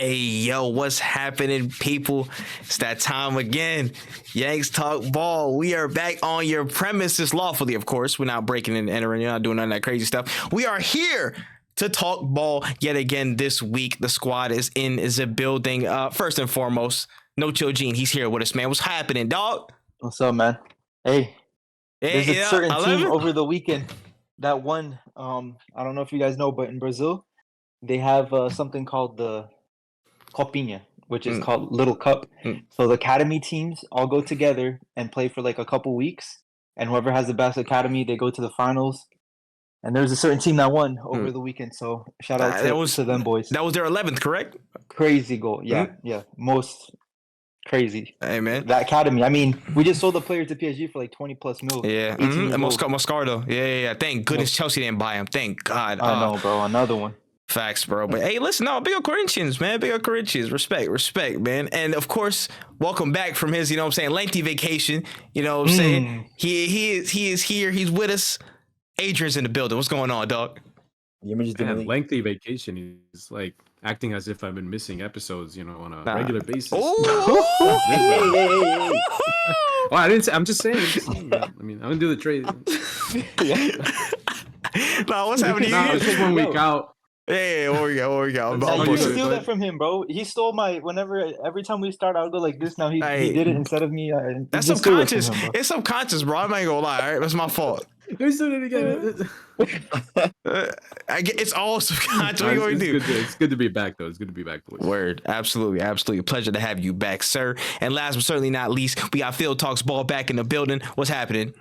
Hey, yo, what's happening, people? It's that time again. Yanks Talk Ball. We are back on your premises lawfully, of course. We're not breaking and entering. You're not doing none of that crazy stuff. We are here to talk ball yet again this week. The squad is in the building. First and foremost, No Chill Gene. He's here with us, man. What's happening, dog? What's up, man? Hey, there's a certain team over the weekend that won. I don't know if you guys know, but in Brazil, they have something called the Copinha, which is called Little Cup. So the academy teams all go together and play for like a couple weeks, and whoever has the best academy, they go to the finals. And there's a certain team that won over the weekend, so shout out to them boys. That was their 11th, correct? Crazy goal, yeah, most crazy. Hey, man, that academy. I mean, we just sold the player to PSG for like 20+ mil. Yeah, Moscardo. Yeah. Thank goodness Chelsea didn't buy him. Thank God. I know, bro. Another one. Facts, bro. But hey, listen, no, big old Corinthians, man. Big old Corinthians. Respect, man. And of course, welcome back from his, lengthy vacation. You know what I'm saying? He is here. He's with us. Adrian's in the building. What's going on, dog? Lengthy vacation. He's like acting as if I've been missing episodes, on a regular basis. I didn't say, I'm just saying. I mean, I'm gonna do the trade. No, what's happening? It's just 1 week out. Hey, what we got? You can steal that from him, bro. He stole every time we start, I'll go like this. Now he did it instead of me. That's subconscious. It's subconscious, bro. I'm not gonna lie. All right, that's my fault. It's all subconscious. What are you gonna do? It's good to be back, though. It's good to be back, boys. Word, absolutely. Pleasure to have you back, sir. And last but certainly not least, we got Field Talks Ball back in the building. What's happening?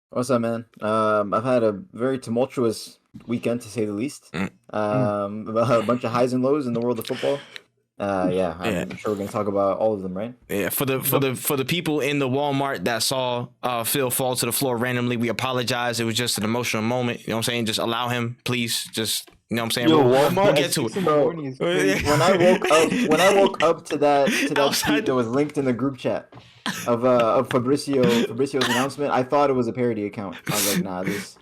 What's up, man? I've had a very tumultuous weekend, to say the least. A bunch of highs and lows in the world of football. I'm sure we're gonna talk about all of them, right? Yeah. For the people in the Walmart that saw Phil fall to the floor randomly, we apologize. It was just an emotional moment. You know what I'm saying? Just allow him, please. Just you know what I'm saying? We'll get to it. Bro, when I woke up to that tweet that was linked in the group chat of Fabrizio's announcement, I thought it was a parody account. I was like, nah, this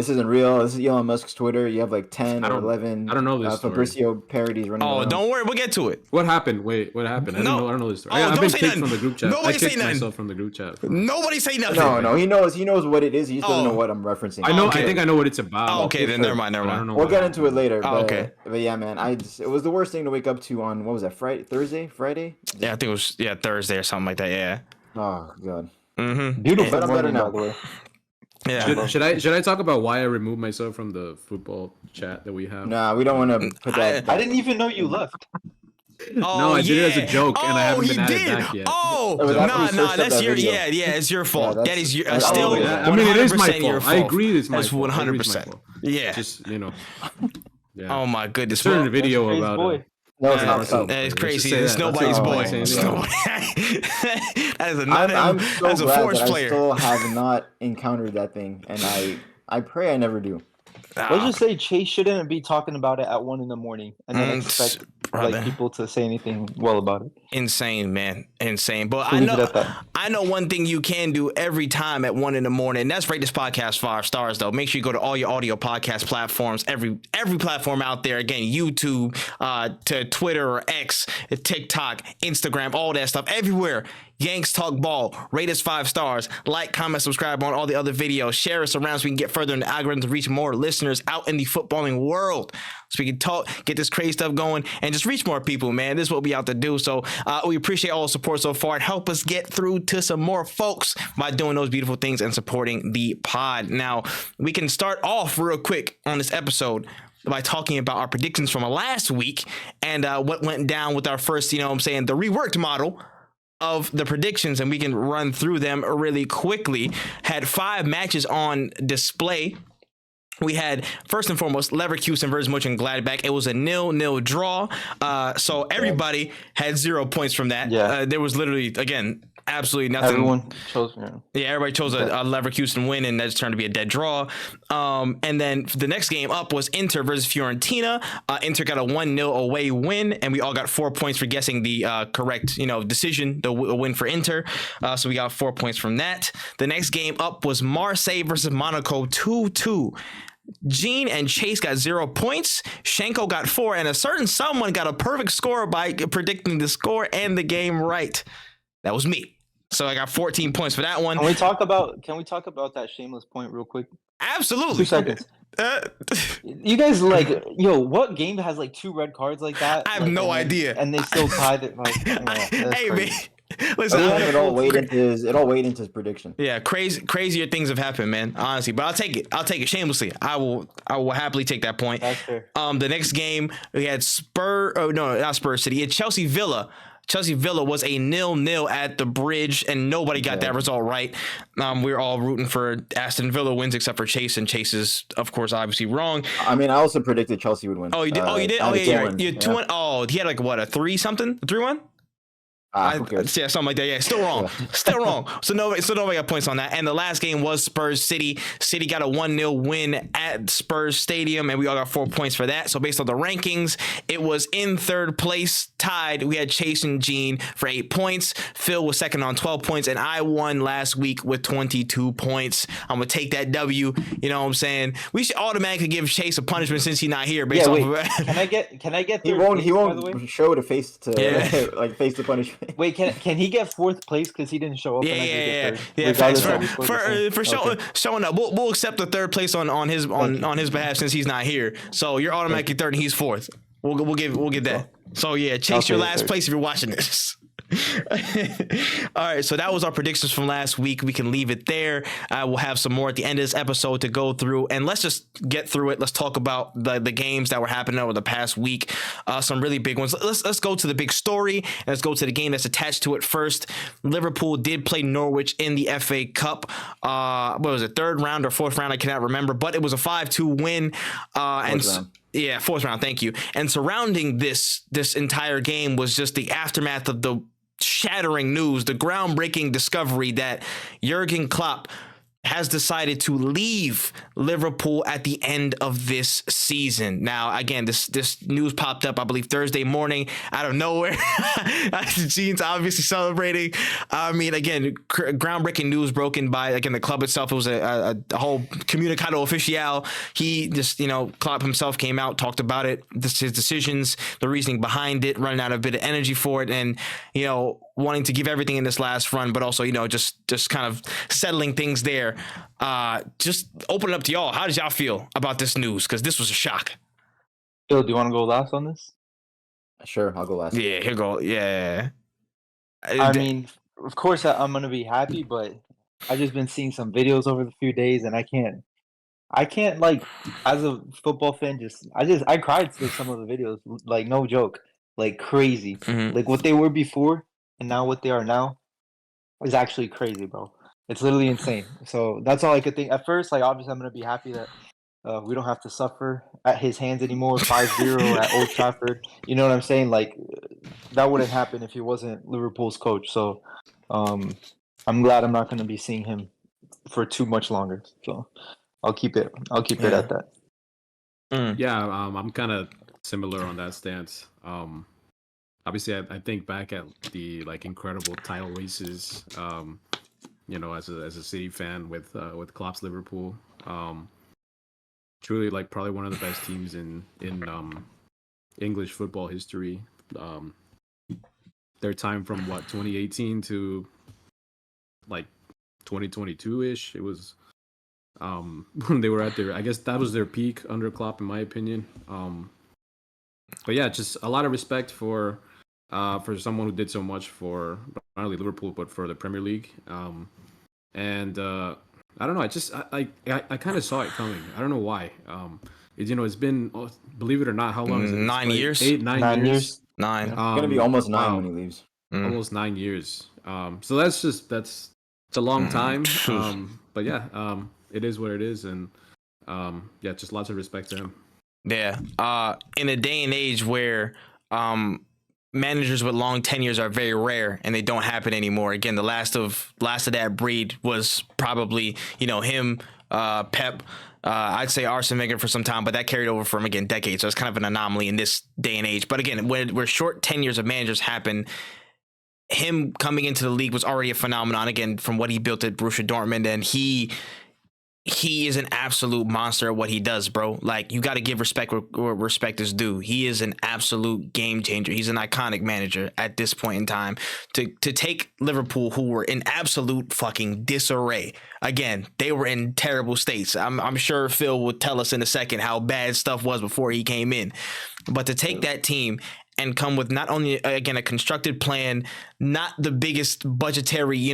isn't real. This is Elon Musk's Twitter. You have like 10 or 11 I don't know this Fabrizio parodies running around. Don't worry. We'll get to it. What happened? Wait, what happened? I don't know this story. I've been kicked from the group chat. I kicked myself from the group chat. Nobody say nothing. No, he knows what it is. He just doesn't know what I'm referencing. I know. Okay. I think I know what it's about. Okay, then never mind. We'll get into it later. But yeah, man, it was the worst thing to wake up to on, what was that, Friday? Yeah, I think it was Thursday or something like that. Yeah. Oh God. Beautiful. But I'm better now. Yeah. Should I talk about why I removed myself from the football chat that we have? Nah, we don't want to put that. I didn't even know you left. No, I did it as a joke, and I haven't been added back yet. That's your it's your fault. That is your still. I mean, it is my fault. I agree, it's my fault. 100%. Yeah. Just Yeah. Oh my goodness. Certain video about it. No, it's not. It's crazy. It's nobody's boy. That is I'm so glad that I still have not encountered that thing, and I pray I never do. Let's just say Chase shouldn't be talking about it at 1 a.m. and then expect people to say anything well about it. Insane, man. Insane. But I know one thing you can do every time at 1 a.m, and that's rate this podcast 5 stars, though. Make sure you go to all your audio podcast platforms, every platform out there. Again, YouTube, to Twitter or X, TikTok, Instagram, all that stuff. Everywhere. Yanks Talk Ball. Rate us 5 stars. Like, comment, subscribe on all the other videos. Share us around so we can get further in the algorithm to reach more listeners out in the footballing world. So we can talk, get this crazy stuff going, and just reach more people, man. This is what we out to do. So we appreciate all the support so far, and help us get through to some more folks by doing those beautiful things and supporting the pod. Now, we can start off real quick on this episode by talking about our predictions from last week and what went down with our first, the reworked model of the predictions, and we can run through them really quickly. Had 5 matches on display. We had, first and foremost, Leverkusen versus Mönchengladbach. It was a 0-0 draw. So everybody had 0 points from that. Yeah. There was literally, again, absolutely nothing. Everyone chose. Yeah, everybody chose a Leverkusen win, and that just turned to be a dead draw. And then the next game up was Inter versus Fiorentina. Inter got a 1-0 away win, and we all got 4 points for guessing the correct, decision, the win for Inter. So we got 4 points from that. The next game up was Marseille versus Monaco, 2-2. Gene and Chase got 0 points. Shanko got 4, and a certain someone got a perfect score by predicting the score and the game right. That was me. So I got 14 points for that one. Can we talk about that shameless point real quick? Absolutely. 2 seconds. You guys what game has like 2 red cards like that? I have no idea. And they still tied it. Like, hey, crazy. man. Listen, it all weighed into his prediction. Yeah, crazier things have happened, man. Honestly, but I'll take it shamelessly. I will happily take that point. That's fair. The next game we had not Spurs City. It's Chelsea Villa. Chelsea Villa was a 0-0 at the Bridge, and nobody got that result right. We were all rooting for Aston Villa wins, except for Chase, and Chase is, of course, obviously wrong. I mean, I also predicted Chelsea would win. Oh, you did? You did? Oh, yeah, right. You had 2-1. Oh, he had like what, a 3-something? 3-1? Who cares? Yeah, something like that. Yeah, still wrong. Still wrong. So nobody got points on that. And the last game was Spurs City. City got a 1-0 win at Spurs Stadium, and we all got 4 points for that. So based on the rankings, it was in third place, tied. We had Chase and Gene for 8 points. Phil was second on 12 points, and I won last week with 22 points. I'm gonna take that W. You know what I'm saying? We should automatically give Chase a punishment since he's not here. Based off of Can I get? He won't show the face to face the punishment. Wait, can he get 4th place because he didn't show up? Yeah. For showing up, we'll accept the 3rd place on his behalf since he's not here. So you're automatically 3rd and he's 4th. We'll give that. So yeah, Chase your last place if you're watching this. All right, so that was our predictions from last week. We can leave it there. We'll have some more at the end of this episode to go through, and let's just get through it. Let's talk about the games that were happening over the past week. Some really big ones. Let's go to the big story, and let's go to the game that's attached to it first. Liverpool did play Norwich in the FA Cup. What was it, 3rd round or 4th round? I cannot remember, but it was a 5-2 win. Yeah, 4th round. Thank you. And surrounding this entire game was just the aftermath of the shattering news, the groundbreaking discovery that Jurgen Klopp has decided to leave Liverpool at the end of this season. Now, again, this news popped up, I believe, Thursday morning out of nowhere. Gene's obviously celebrating. I mean, again, groundbreaking news broken by, again, the club itself. It was a whole comunicado oficial. He just, Klopp himself came out, talked about it, his decisions, the reasoning behind it, running out of a bit of energy for it, and, wanting to give everything in this last run, but also, just kind of settling things there. Just open it up to y'all. How did y'all feel about this news? Because this was a shock. Phil, do you want to go last on this? Sure, I'll go last. Yeah, here go. Yeah. I mean, of course, I'm going to be happy, but I've just been seeing some videos over the few days, and I can't like, as a football fan, I cried through some of the videos, like, no joke, like crazy. Mm-hmm. Like what they were before and now what they are now is actually crazy, bro. It's literally insane. So that's all I could think. At first, like, obviously I'm going to be happy that we don't have to suffer at his hands anymore, 5-0 at Old Trafford. You know what I'm saying? Like, that wouldn't happen if he wasn't Liverpool's coach. So I'm glad I'm not going to be seeing him for too much longer. So I'll keep it at that. Yeah, I'm kind of similar on that stance. Obviously, I think back at the incredible title races. As a City fan with Klopp's Liverpool, truly probably one of the best teams in English football history. Their time from 2018 to 2022-ish. It was when they were at their, I guess that was their peak under Klopp, in my opinion. But yeah, just a lot of respect for someone who did so much for not only Liverpool but for the Premier League. And I don't know. I kind of saw it coming. I don't know why. It's been, believe it or not, how long is it? 9 years. 9 years. 9. It's gonna be almost 9 when he leaves. Almost 9 years. So it's a long time. But yeah, it is what it is, and yeah, just lots of respect to him. Yeah. In a day and age where managers with long tenures are very rare and they don't happen anymore. Again, the last of that breed was probably, him, Pep. I'd say Arsene Wenger for some time, but that carried over from, again, decades. So it's kind of an anomaly in this day and age. But again, where short tenures of managers happen, him coming into the league was already a phenomenon, again, from what he built at Borussia Dortmund. And he he is an absolute monster at what he does, bro. Like, you got to give respect where respect is due. He is an absolute game changer. He's an iconic manager at this point in time. To take Liverpool, who were in absolute fucking disarray. Again, they were in terrible states. I'm sure Phil will tell us in a second how bad stuff was before he came in. But to take that team and come with not only, again, a constructed plan, not the biggest budgetary,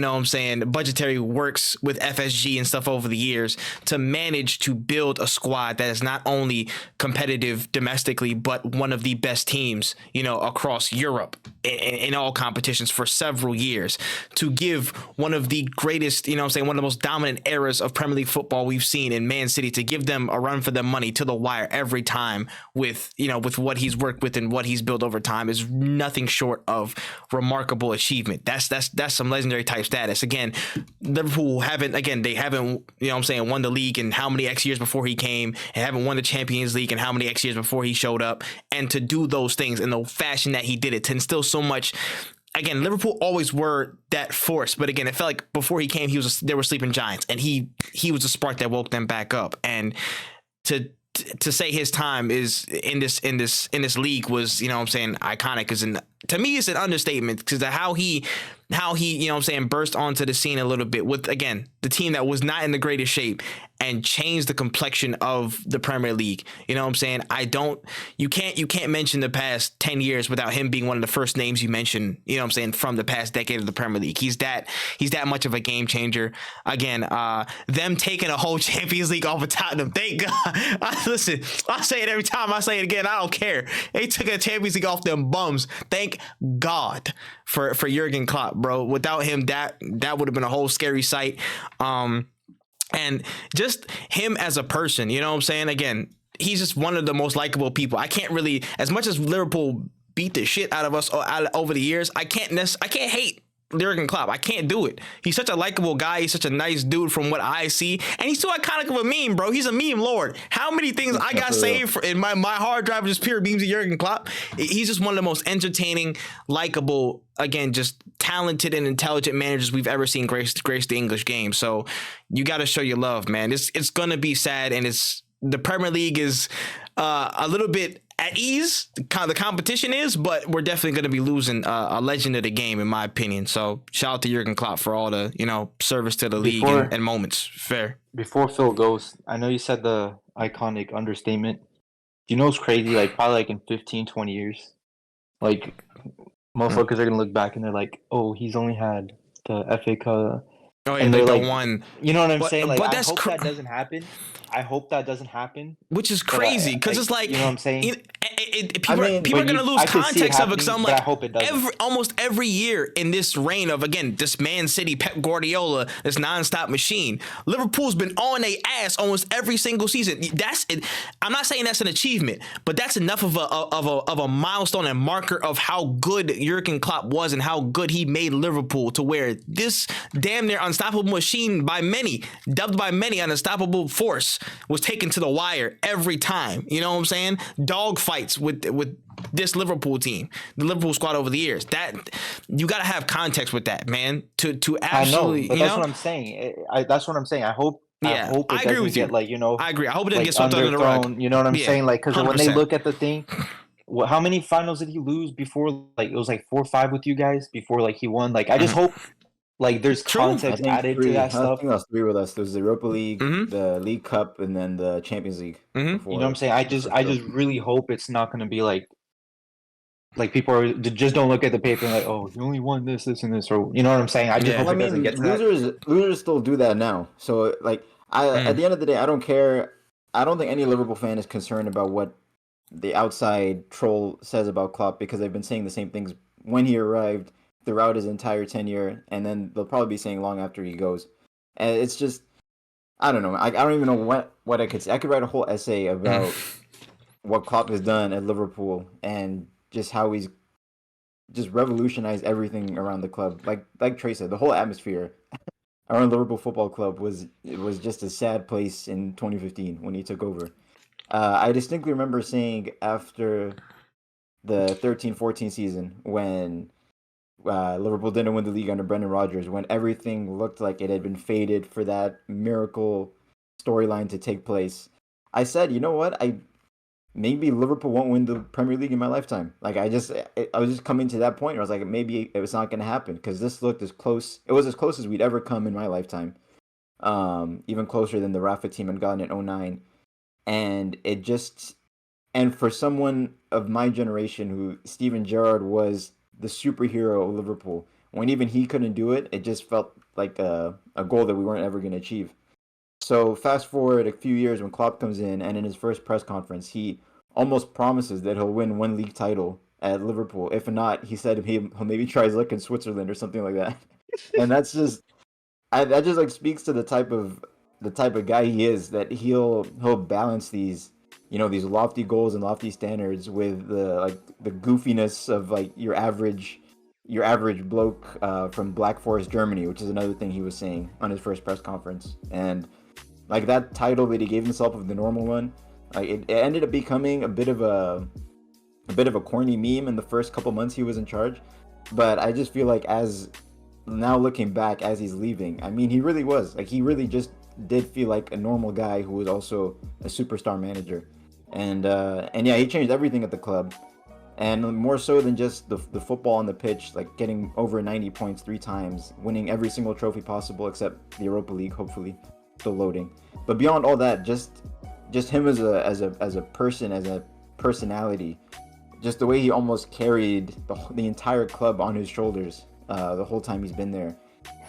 budgetary works with FSG and stuff over the years, to manage to build a squad that is not only competitive domestically, but one of the best teams, across Europe in all competitions for several years, to give one of the greatest, one of the most dominant eras of Premier League football we've seen in Man City, to give them a run for their money to the wire every time with what he's worked with and what he's built over time is nothing short of remarkable achievement. That's some legendary type status. Again, Liverpool haven't won the league in how many X years before he came, and haven't won the Champions League in how many X years before he showed up. And to do those things in the fashion that he did it, to instill so much. Again, Liverpool always were that force, but again, it felt like before he came, they were sleeping giants, and he was the spark that woke them back up. And to say his time is in this league was, iconic, is to me it's an understatement, because how he burst onto the scene a little bit with, again, the team that was not in the greatest shape and changed the complexion of the Premier League. You can't mention the past 10 years without him being one of the first names you mention, from the past decade of the Premier League. He's that much of a game changer. Again, them taking a whole Champions League off of Tottenham, thank God. Listen, I say it every time, I say it again, I don't care. They took a Champions League off them bums. Thank God for Jurgen Klopp, bro. Without him, that would have been a whole scary sight. And just him as a person, again, he's just one of the most likable people. I can't really, as much as Liverpool beat the shit out of us over the years, I can't hate Jurgen Klopp. I can't do it. He's such a likable guy. He's such a nice dude from what I see. And he's too iconic of a meme, bro. He's a meme lord. How many things I got saved in my hard drive just pure memes of Jurgen Klopp. He's just one of the most entertaining, likable, again, just talented and intelligent managers we've ever seen grace the English game. So you got to show your love, man. It's going to be sad, and the Premier League is a little bit at ease, the competition is, but we're definitely going to be losing a legend of the game, in my opinion. So shout out to Jurgen Klopp for all the service to the league and moments. Fair. Before Phil goes, I know you said the iconic understatement. Do you know what's crazy? Like, probably like in 15, 20 years, like, motherfuckers are going to look back and they're like, oh, he's only had the FA Cup. Oh, yeah, and they're like, one. You know what I'm saying? Like, but I hope that doesn't happen. I hope that doesn't happen. Which is crazy, because it's like, you know what I'm saying? People are going to lose context of it, because I'm like, I hope it doesn't. Almost every year in this reign of, again, this Man City, Pep Guardiola, this nonstop machine, Liverpool's been on their ass almost every single season. That's it. I'm not saying that's an achievement, but that's enough of a milestone and marker of how good Jurgen Klopp was and how good he made Liverpool, to where this damn near unstoppable machine, dubbed by many an unstoppable force, was taken to the wire every time. You know what I'm saying? Dog fights with this Liverpool team, the Liverpool squad over the years. That you got to have context with that, man. To absolutely, I know, but that's what I'm saying. That's what I'm saying. I hope it agree with you. Get, like, I agree. I hope it doesn't like, get swept under the rug. You know what I'm saying? Like, because when they 100%. look at the thing, how many finals did he lose before? Like, it was like 4 or 5 with you guys before, like, he won. Like, I just hope, like, there's context added to that stuff. I think that was 3 with us. There was the Europa League, the League Cup, and then the Champions League. You know what I'm saying? I just really hope it's not going to be like people just don't look at the paper and like, oh, you only won this, and this, or you know what I'm saying? I just hope it doesn't get to that. Losers still do that now. So, like, at the end of the day, I don't care. I don't think any Liverpool fan is concerned about what the outside troll says about Klopp, because they've been saying the same things when he arrived, throughout his entire tenure, and then they'll probably be saying long after he goes. And it's just, I don't know. I don't even know what I could say. I could write a whole essay about what Klopp has done at Liverpool and just how he's just revolutionized everything around the club. Like Trey said, the whole atmosphere around Liverpool Football Club was just a sad place in 2015 when he took over. I distinctly remember saying after the 13-14 season, when Liverpool didn't win the league under Brendan Rodgers, when everything looked like it had been fated for that miracle storyline to take place, I said, you know what, maybe Liverpool won't win the Premier League in my lifetime. Like I was just coming to that point where I was like, maybe it was not going to happen because this looked as close. It was as close as we'd ever come in my lifetime. Even closer than the Rafa team had gotten in 2009. And it just, and for someone of my generation who Steven Gerrard was the superhero of Liverpool, when even he couldn't do it, it just felt like a goal that we weren't ever going to achieve. So fast forward a few years when Klopp comes in, and in his first press conference, he almost promises that he'll win one league title at Liverpool. If not, he said he'll maybe try his luck in Switzerland or something like that. And that's just, that just like speaks to the type of guy he is, that he'll balance these, you know, these lofty goals and lofty standards with the goofiness of like your average bloke from Black Forest, Germany, which is another thing he was saying on his first press conference. And like that title that he gave himself of the normal one, like it ended up becoming a bit of a corny meme in the first couple months he was in charge. But I just feel like as now looking back as he's leaving, I mean, he really was like, he really just did feel like a normal guy who was also a superstar manager. And yeah, he changed everything at the club. And more so than just the football on the pitch, like getting over 90 points 3 times, winning every single trophy possible except the Europa League, hopefully still loading. But beyond all that, just him as a person, as a personality, just the way he almost carried the entire club on his shoulders the whole time he's been there.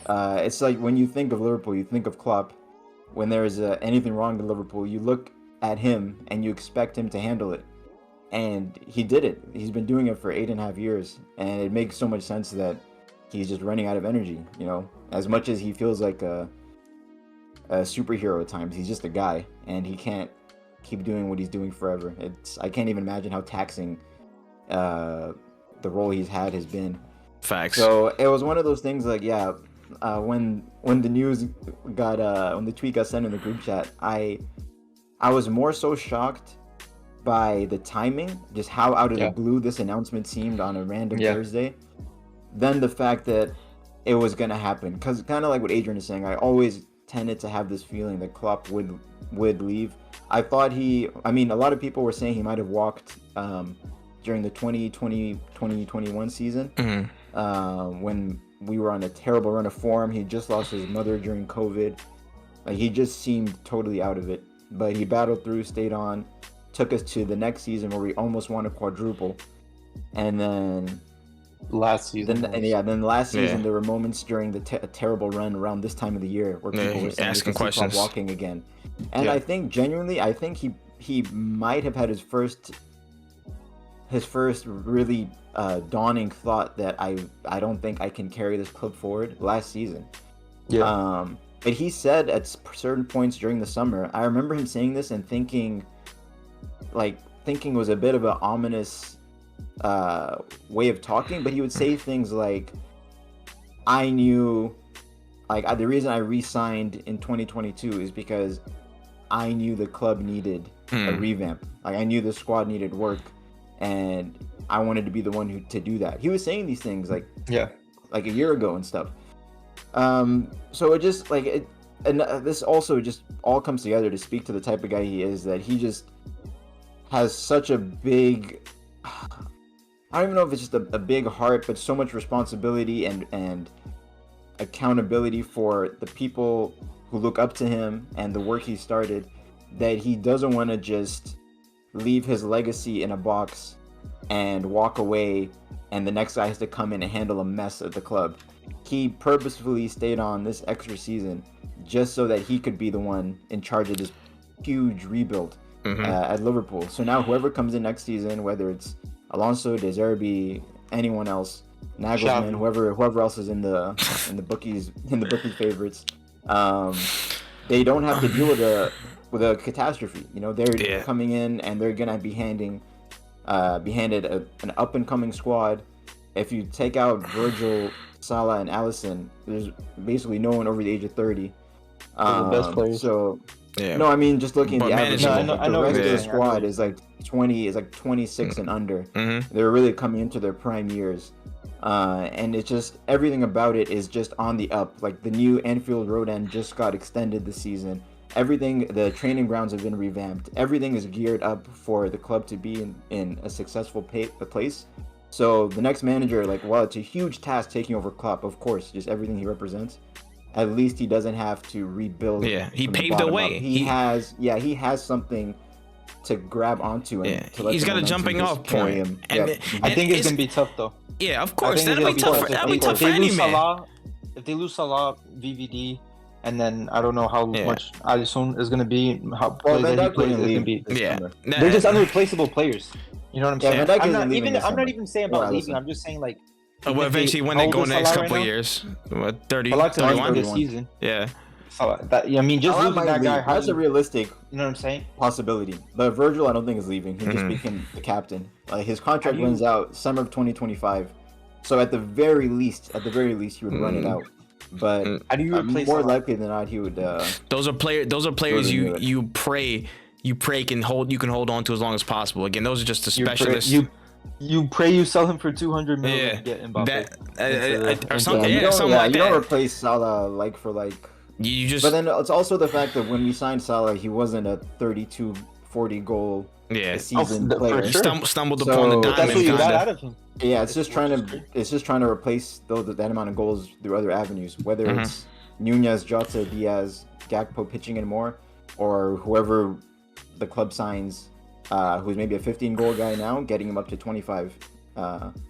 It's like when you think of Liverpool, you think of Klopp. When there's anything wrong with Liverpool, you look at him and you expect him to handle it. And he did it. He's been doing it for 8.5 years. And it makes so much sense that he's just running out of energy, you know? As much as he feels like a superhero at times, he's just a guy. And he can't keep doing what he's doing forever. I can't even imagine how taxing the role he's had has been. Facts. So it was one of those things like, yeah, when the news got, when the tweet got sent in the group chat, I was more so shocked by the timing, just how out of the blue this announcement seemed on a random Thursday, than the fact that it was going to happen. Because kind of like what Adrian is saying, I always tended to have this feeling that Klopp would leave. I thought a lot of people were saying he might have walked during the 2020-2021 season, when we were on a terrible run of form. He just lost his mother during COVID. Like, he just seemed totally out of it. But he battled through, stayed on, took us to the next season where we almost won a quadruple. And then last season there were moments during the terrible run around this time of the year where people were saying asking questions, walking again. And I think genuinely, he might have had his first really dawning thought that I don't think I can carry this club forward last season. But he said at certain points during the summer, I remember him saying this and thinking was a bit of an ominous way of talking, but he would say things like, I knew, like, the reason I re-signed in 2022 is because I knew the club needed a revamp. Like, I knew the squad needed work, and I wanted to be the one to do that. He was saying these things like a year ago and stuff. So it just this also just all comes together to speak to the type of guy he is, that he just has such a big, I don't even know if it's just a big heart, but so much responsibility and accountability for the people who look up to him and the work he started, that he doesn't want to just leave his legacy in a box and walk away and the next guy has to come in and handle a mess at the club. He purposefully stayed on this extra season just so that he could be the one in charge of this huge rebuild at Liverpool. So now whoever comes in next season, whether it's Alonso, De Zerbi, anyone else, Nagelsmann, whoever else is in the bookie favorites, they don't have to deal with a catastrophe. You know, they're coming in and they're gonna be handed an up and coming squad. If you take out Virgil, Salah, and Alisson, there's basically no one over the age of 30. The best players. No, I mean, just looking at the average, the rest of the squad is like 26 and under. They're really coming into their prime years. And it's just, everything about it is just on the up. Like, the new Anfield Road end just got extended this season. Everything, the training grounds have been revamped. Everything is geared up for the club to be in a successful place. So the next manager, like, while it's a huge task taking over Klopp, of course, just everything he represents, at least he doesn't have to rebuild. Yeah, he paved the way. He has something to grab onto. And to let he's got a jumping off point. I think it's going to be tough, though. Yeah, of course. That'll be tough for any man. If they lose Salah, VVD, and then I don't know how much Alisson is going to be, how plays that he plays is going to be. Yeah, they're just unreplaceable players. You know what I'm saying? I'm not even saying about leaving. I'm just saying, like, well, eventually when they go in the next couple of years, what, 31 this season. Yeah. I mean, just losing that guy. That's a realistic, you know what I'm saying? Possibility. But Virgil, I don't think is leaving. He just became the captain. His contract runs out summer of 2025. So at the very least, he would run it out. But how do you replace more likely than not, he would. Those are players you pray can hold on to as long as possible. Again, those are just the specialists. You pray you sell him for 200 million and get Mbappe. Or something. You don't replace Salah like for like. You just. But then it's also the fact that when we signed Salah, he wasn't a 32, 40 goal season player. Sure. Stumbled upon the diamond. That's what you got out of him. Yeah, it's just trying to replace that amount of goals through other avenues, whether it's Nunez, Jota, Diaz, Gakpo pitching in more, or whoever the club signs, who's maybe a 15-goal guy now, getting him up to 25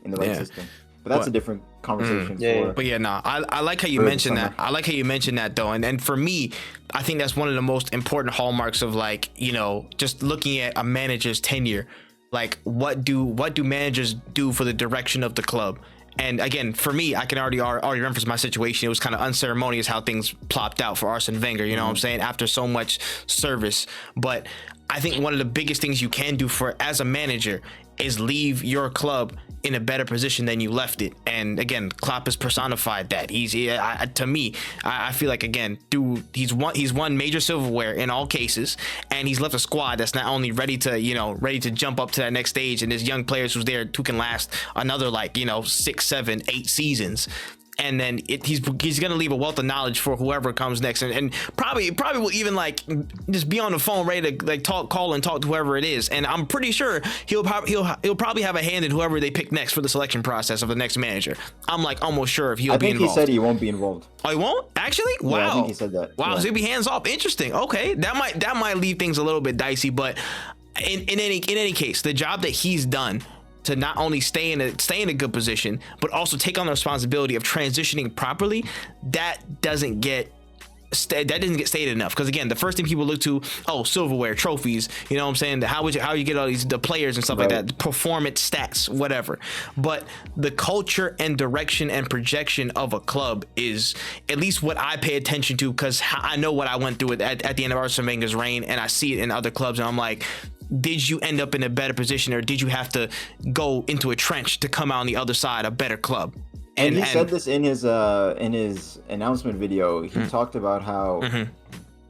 in the right system. But that's a different conversation. But I like how you mentioned that. I like how you mentioned that though, and for me, I think that's one of the most important hallmarks of, like, you know, just looking at a manager's tenure. Like, what do managers do for the direction of the club? And again, for me, I can already reference my situation. It was kind of unceremonious how things plopped out for Arsene Wenger, you know what I'm saying, after so much service. But I think one of the biggest things you can do as a manager is leave your club in a better position than you left it. And again, Klopp has personified that. To me, I feel like, again, dude, he's won major silverware in all cases, and he's left a squad that's not only ready to jump up to that next stage, and there's young players who can last another 6, 7, 8 seasons. And then he's gonna leave a wealth of knowledge for whoever comes next, and probably will even just be on the phone ready to call and talk to whoever it is. And I'm pretty sure he'll probably have a hand in whoever they pick next for the selection process of the next manager. I'm almost sure if he'll be involved. I think he said he won't be involved. Oh, he won't? Actually? Wow. Yeah, I think he said that. Wow, so he'll be hands off. Interesting. Okay, that might leave things a little bit dicey, but in any case, the job that he's done to not only stay in a good position, but also take on the responsibility of transitioning properly, that doesn't get stated enough. Because again, the first thing people look to, silverware, trophies, you know what I'm saying? How you get all the players and stuff like that, performance stats, whatever. But the culture and direction and projection of a club is at least what I pay attention to, because I know what I went through at the end of Arsene Wenger's reign, and I see it in other clubs, and I'm like, did you end up in a better position, or did you have to go into a trench to come out on the other side a better club? And he said this in his announcement video. He talked about how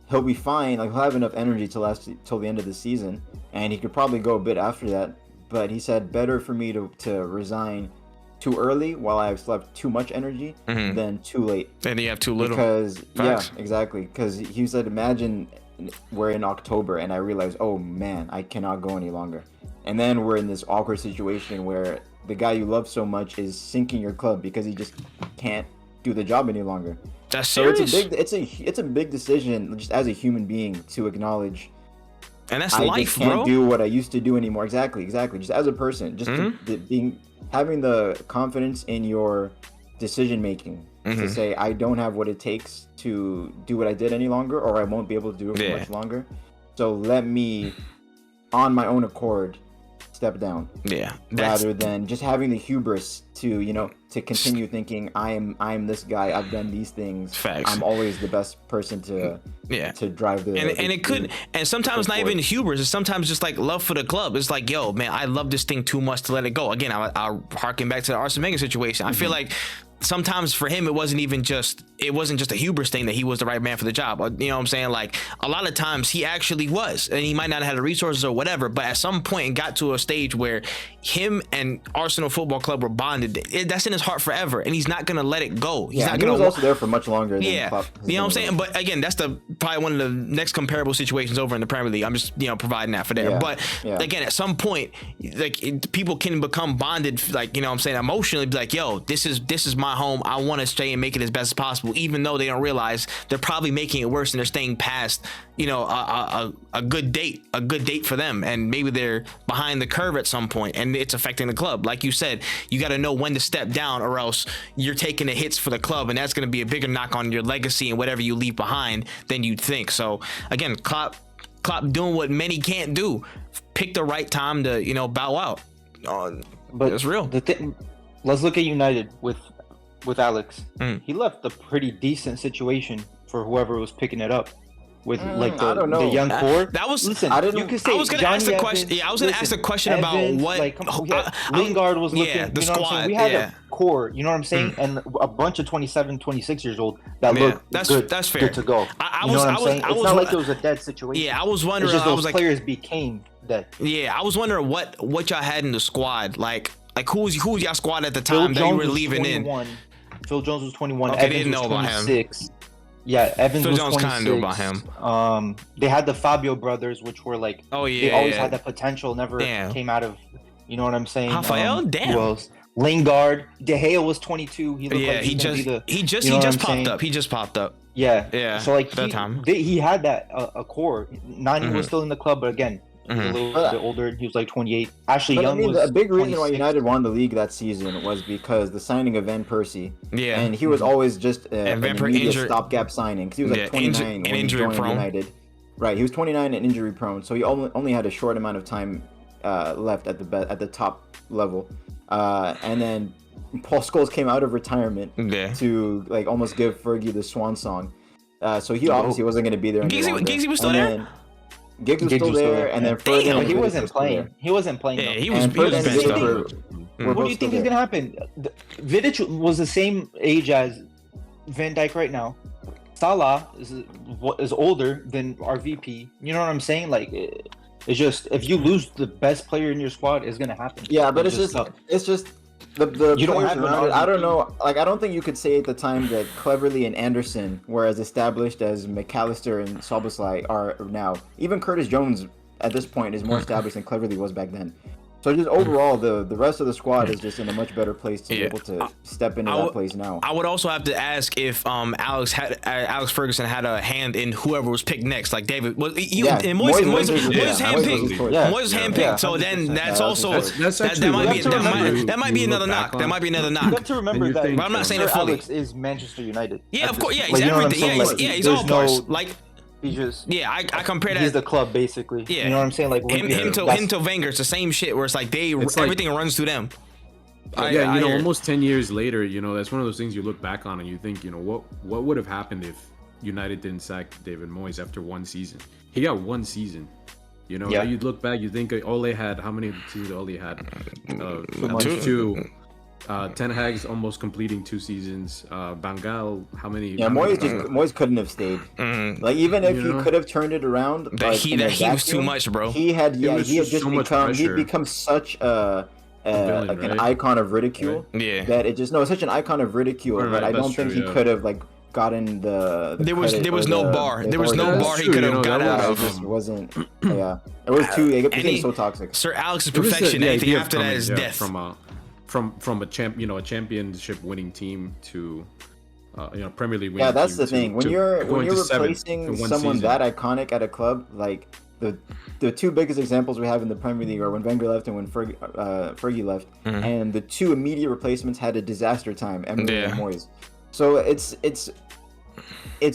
he'll be fine, he'll have enough energy to last till the end of the season, and he could probably go a bit after that. But he said, better for me to resign too early while I still have too much energy than too late. And you have too little. Because exactly. Because he said, imagine we're in October and I realize, oh man, I cannot go any longer. And then we're in this awkward situation where the guy you love so much is sinking your club because he just can't do the job any longer. That's serious. So it's a big decision just as a human being to acknowledge. And that's I life, just can't bro. do what I used to do anymore. Exactly. Just as a person, just having the confidence in your decision making to say, I don't have what it takes to do what I did any longer, or I won't be able to do it for much longer. So let me, on my own accord, step down. Yeah. Rather than just having the hubris to continue thinking I'm this guy, I've done these things. Facts. I'm always the best person to drive the and sometimes not even hubris. It's sometimes just love for the club. It's like, yo, man, I love this thing too much to let it go. Again, I'll harken back to the Arsene Wenger situation. I feel like sometimes for him, it wasn't just a hubris thing that he was the right man for the job. You know what I'm saying? Like a lot of times he actually was, and he might not have had the resources or whatever, but at some point it got to a stage where him and Arsenal Football Club were bonded. That's in his heart forever, and he's not gonna let it go. He's not gonna. He was also there for much longer. Yeah, Klopp you know what I'm saying. But again, that's probably one of the next comparable situations over in the Premier League. I'm just providing that for there. But again, at some point, like people can become bonded, like you know what I'm saying, emotionally. Be like, yo, this is my home. I want to stay and make it as best as possible, even though they don't realize they're probably making it worse and they're staying past a good date for them, and maybe they're behind the curve at some point, and it's affecting the club. Like you said, you got to know when to step down, or else you're taking the hits for the club, and that's going to be a bigger knock on your legacy and whatever you leave behind than you'd think. So again, Klopp doing what many can't do, pick the right time to bow out. But it's real. Let's look at United with Alex. He left a pretty decent situation for whoever was picking it up. With the young core. That was. Listen, you can say I was going to ask the question. Yeah, I was going to ask the question Evans, about what Lingard was looking. Yeah, the squad. We had a core. You know what I'm saying? And a bunch of 27, 26 years old that look good. That's fair. Good to go. It's not like it was a dead situation. Yeah, I was wondering. It's just those players became dead. Yeah, I was wondering what y'all had in the squad. Like who's y'all squad at the time that you were leaving in? Phil Jones was 21. Okay, Evans didn't know was about 26. him. Yeah, Evans Phil was Jones 26. kind of knew about him. They had the Fabio brothers, which were like, they always had that potential, never came out of, you know what I'm saying? Rafael, damn. Who else? Lingard, De Gea was 22. He looked like he just popped up. He just popped up. Yeah. So like that time he had that a core. Nani was still in the club, but again. He was a little bit older. He was like 28. Ashley Young was a big reason 26. why United won the league that season was because the signing of Van Persie. Yeah. And he was always just an immediate stopgap signing because he was like 29 when he joined United. Right. He was 29 and injury prone, so he only had a short amount of time left at the top level. And then Paul Scholes came out of retirement to like almost give Fergie the swan song. So he obviously wasn't going to be there any longer. Giggsy was still there? Giggs was still there, and then Ferdinand. He wasn't playing. He wasn't playing. Yeah, he was benched up. What do you think is gonna happen? Vidic was the same age as Van Dijk right now. Salah is older than our VP. You know what I'm saying? Like, it's just if you lose the best player in your squad, it's gonna happen. Yeah, but it's just the you don't have around it. I don't know. Like, I don't think you could say at the time that Cleverley and Anderson were as established as McAllister and Szoboszlai are now. Even Curtis Jones at this point is more established than Cleverley was back then. So just overall, the rest of the squad is just in a much better place to be able to step into that place now. I would also have to ask if Alex Ferguson had a hand in whoever was picked next. Like David was Moyes handpicked. So then that's also that might be another knock. That might be another knock. You have to remember that. But I'm not saying it fully. Alex is Manchester United. Yeah, of course. Yeah, he's everything. He's all parts. Like. He just I compare that. He's the club basically. Yeah, you know what I'm saying? Like him to Wenger, it's the same shit. Where it's like everything runs through them. Almost 10 years later, that's one of those things you look back on and you think, what would have happened if United didn't sack David Moyes after one season? He got one season. You'd look back, you think Ole had how many seasons Ole had? At least two. Ten Hag's almost completing 2 seasons. Bangal, how many? Yeah, Moyes couldn't have stayed. Like even if he could have turned it around, he was too much, bro. He had become such an icon of ridicule. Right. Yeah, that such an icon of ridicule that I don't think he could have gotten the there was no bar. There was no bar he could have got out of. It just wasn't. Yeah, it was too. It became so toxic. Sir Alex's perfection. Anything after that is death. From a championship winning team to Premier League winning team. Yeah, that's the thing. When you're replacing someone that iconic at a club, like the 2 biggest examples we have in the Premier League are when Wenger left and when Fergie left, and the 2 immediate replacements had a disaster time, Emery and Moyes. So it's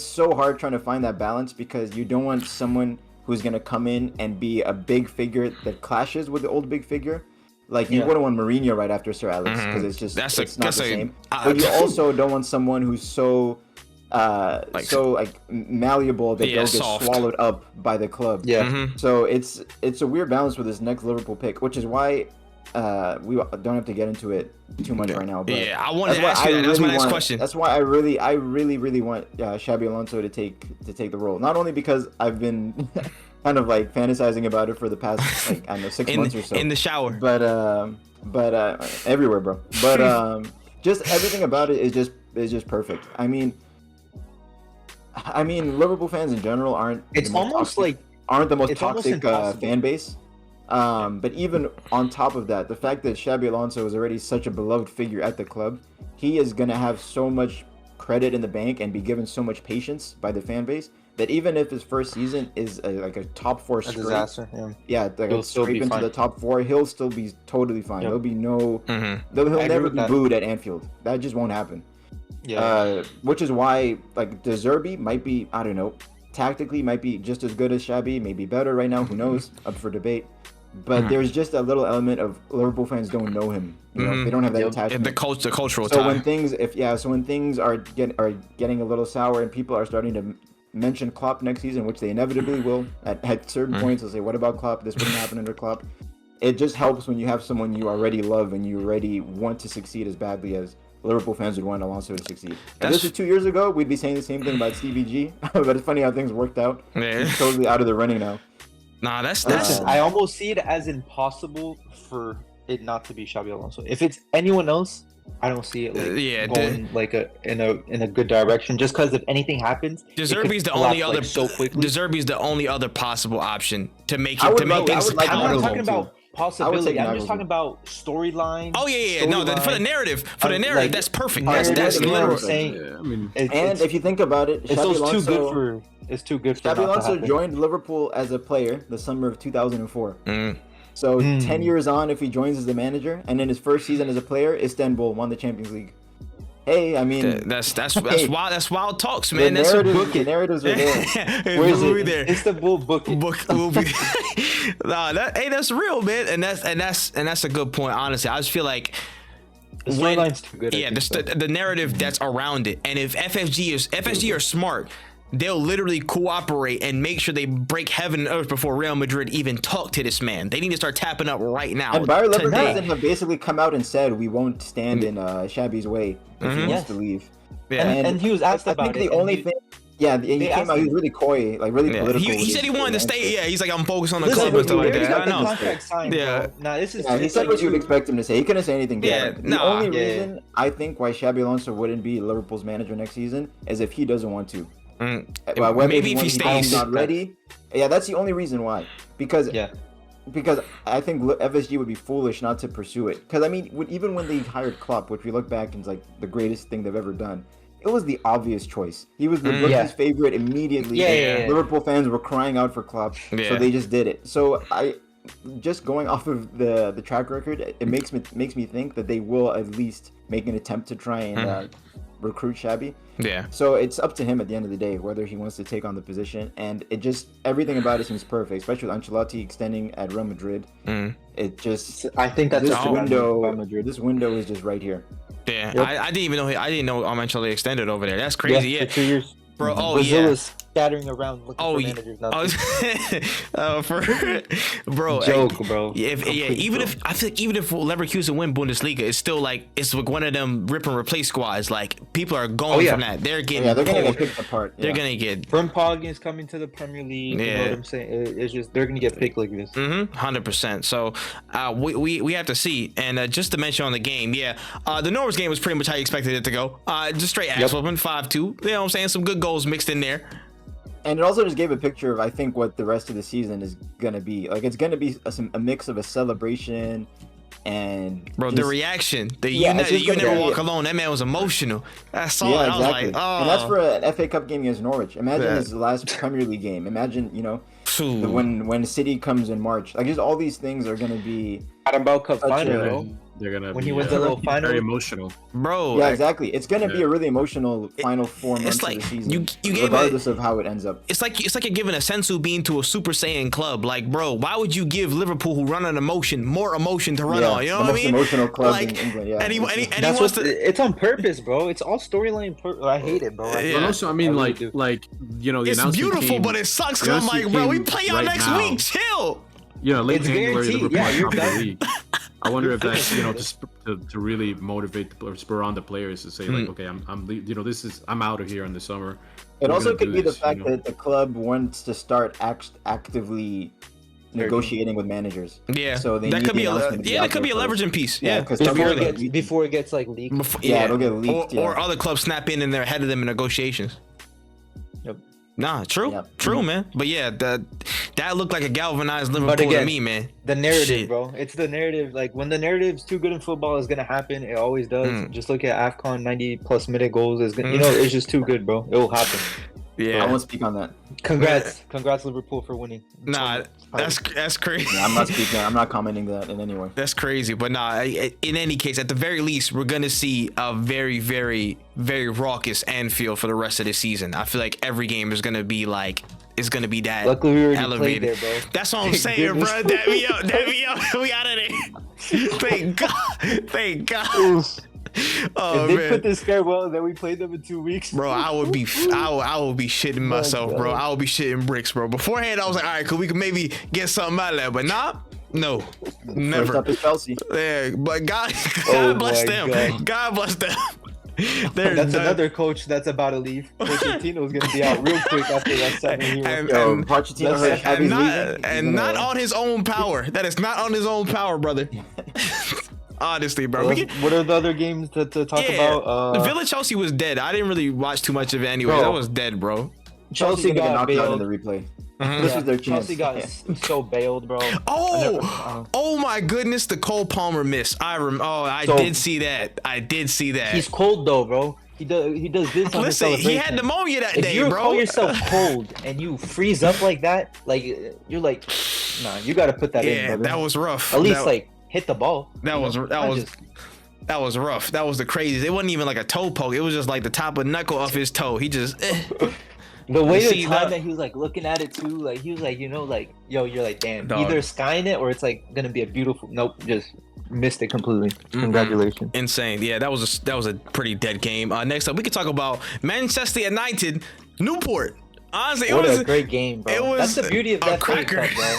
so hard trying to find that balance because you don't want someone who's gonna come in and be a big figure that clashes with the old big figure. Like you wouldn't want Mourinho right after Sir Alex because it's just it's not the same. But you also don't want someone who's so malleable that they'll get swallowed up by the club. Yeah. So it's a weird balance with this next Liverpool pick, which is why we don't have to get into it too much right now. But yeah, I wanted to ask you that. That's my next question. That's why I really want Xabi Alonso to take the role. Not only because I've been kind of like fantasizing about it for the past 6 months or so in the shower, but everywhere, bro. But just everything about it is just perfect. I mean, Liverpool fans in general aren't the most toxic fan base. But even on top of that, the fact that Xabi Alonso is already such a beloved figure at the club, he is going to have so much credit in the bank and be given so much patience by the fan base that even if his first season is a top 4 straight, disaster, he'll scrape into the top 4, he'll still be totally fine. There'll be no, he'll never be booed at Anfield. That just won't happen. Yeah. Which is why De Zerbi might be, I don't know, tactically might be just as good as Xabi, maybe better right now. Who knows? Up for debate. But there's just a little element of Liverpool fans don't know him. You know, they don't have that attachment. The cultural so tie. when things are getting a little sour and people are starting to mention Klopp next season, which they inevitably will at certain points, they'll say, "What about Klopp? This wouldn't happen under Klopp." It just helps when you have someone you already love and you already want to succeed as badly as Liverpool fans would want Alonso to succeed. If this was 2 years ago, we'd be saying the same thing about Stevie G. But it's funny how things worked out. Yeah. He's totally out of the running now. Nah, that's. I almost see it as impossible for it not to be Xabi Alonso. If it's anyone else, I don't see it going in a good direction. Just because if anything happens, De Zerbi's the only other so quickly. De Zerbi's the only other possible option to make it make things palatable. I'm not talking about possibility. I'm just talking about storyline. Oh yeah. No, for the narrative, that's perfect. That's literally saying. Yeah, I mean, and if you think about it, it's too good for Xabi Alonso joined Liverpool as a player the summer of 2004. So 10 years on, if he joins as the manager, and in his first season as a player, Istanbul won the Champions League. Hey, I mean, that's wild. That's wild talks, man. The narratives are there. Where is it? There. Istanbul book it. Will be. That's real, man, and that's a good point. Honestly, I just feel like the storyline's too good. Yeah, the narrative that's around it, and if FSG are smart, they'll literally cooperate and make sure they break heaven and earth before Real Madrid even talk to this man. They need to start tapping up right now. And Bayer Leverkusen have basically come out and said we won't stand in Xabi's way if he wants to leave. Yeah. And he was asked about it. I think the only thing. Yeah, he came out. He was really coy, like really political. He said he wanted to stay. Yeah, he's like, I'm focused on the club and stuff like that. I know. Contract signed, yeah. Nah, this is. Yeah, he said what you would expect him to say. He couldn't say anything different. The only reason I think why Xabi Alonso wouldn't be Liverpool's manager next season is if he doesn't want to. Maybe if he stays not ready. Yeah, that's the only reason why. Because I think FSG would be foolish not to pursue it. Because I mean, even when they hired Klopp, which we look back and it's like the greatest thing they've ever done, it was the obvious choice. He was the rookie's favorite immediately. Liverpool fans were crying out for Klopp, so they just did it. So just going off of the track record, it makes me think that they will at least make an attempt to try and recruit Xabi. Yeah. So it's up to him at the end of the day whether he wants to take on the position, and everything about it seems perfect, especially with Ancelotti extending at Real Madrid. It just I think that this window is just right here. Yeah, yep. I didn't know Ancelotti extended over there. That's crazy. Yeah, for 2 years. Bro, Brazil is scattering around looking for managers now. Bro, joke, bro. Even if Leverkusen win Bundesliga, it's still like it's like one of them rip and replace squads. Like people are going from that. They're getting they're gonna get picked apart. They're gonna get Frimpong is coming to the Premier League. You know what I'm saying? It's just they're gonna get picked like this. 100%. So we have to see. And just to mention on the game, the Norwich game was pretty much how you expected it to go. Just straight ass whooping, 5-2. You know what I'm saying? Some good goals mixed in there. And it also just gave a picture of, I think, what the rest of the season is going to be. Like, it's going to be a mix of a celebration and... Bro, the reaction. You never walk alone. That man was emotional. That's all. Yeah, exactly. I was like, oh. And that's for an FA Cup game against Norwich. Imagine his last Premier League game. Imagine, when City comes in March. Like, just all these things are going to be... Carabao Cup final, They're gonna when he wins the little final, very emotional, bro. Yeah, exactly. It's gonna be a really emotional final 4 months of the season. You regardless of how it ends up. It's like you're giving a sensu bean to a Super Saiyan club. Like, bro, why would you give Liverpool, who run on emotion, more emotion to run on? You know what I mean? Emotional club in England. Yeah, and he wants to. It's on purpose, bro. It's all storyline. I hate it, bro. But also, I mean, the it's beautiful, but it sucks because I'm like, bro, we play y'all next week. Chill. Late January, Liverpool top of the league. I wonder if that's just to really motivate or spur on the players to say like, okay, I'm out of here in the summer. It also could be the fact that the club wants to start actively negotiating with managers. Yeah, so that could be a leveraging piece. Yeah, because before it gets like leaked. It'll get leaked. Or other clubs snap in and they're ahead of them in negotiations. Yep. Nah, true, man. But yeah, that looked like a galvanized Liverpool to me, man. The narrative, bro. It's the narrative. Like when the narrative's too good in football, is gonna happen. It always does. Just look at AFCON 90+ minute goals. It's just too good, bro. It will happen. Yeah, I won't speak on that. Congrats, Liverpool for winning. Nah, that's crazy. Yeah, I'm not speaking. I'm not commenting that in any way. That's crazy, but nah. In any case, at the very least, we're gonna see a very, very, very raucous Anfield for the rest of the season. I feel like every game is gonna be like. It's gonna be that Luckily, we already elevated. Played there, bro. That's what I'm saying, bro. Dab me up. We out of there. Thank God. If they put this farewell, then we played them in 2 weeks. Bro, I would be shitting myself, bro. I would be shitting bricks, bro. Beforehand, I was like, all right, cool, we can maybe get something out of that, but no, never. First up is Chelsea. Yeah, but God bless them. God. God bless them. That's another coach that's about to leave. Pochettino's gonna be out real quick after that 7 years. And not on his own power. That is not on his own power, brother. Honestly, bro. What are the other games to talk about? The Villa Chelsea was dead. I didn't really watch too much of it anyway. That was dead, bro. Chelsea got knocked out in the replay. This was their chance. Chelsea got so bailed, bro. Oh my goodness, the Cole Palmer miss. I did see that. He's cold though, bro. He does this. Listen, he had pneumonia that day, bro. If you call yourself cold and you freeze up like that, like you're like, nah, you got to put that in. Yeah, that was rough. At least hit the ball. That was rough. That was the craziest. It wasn't even like a toe poke. It was just like the top of knuckle of his toe. He just. The way the time that he was like looking at it too, like he was like, like, yo, you're like, damn, either skying it or it's like gonna be a beautiful. Nope, just missed it completely. Congratulations. Insane. Yeah, that was a pretty dead game. Next up, we could talk about Manchester United, Newport. Honestly, it was a great game, bro. That's the beauty of that FA Cup, bro.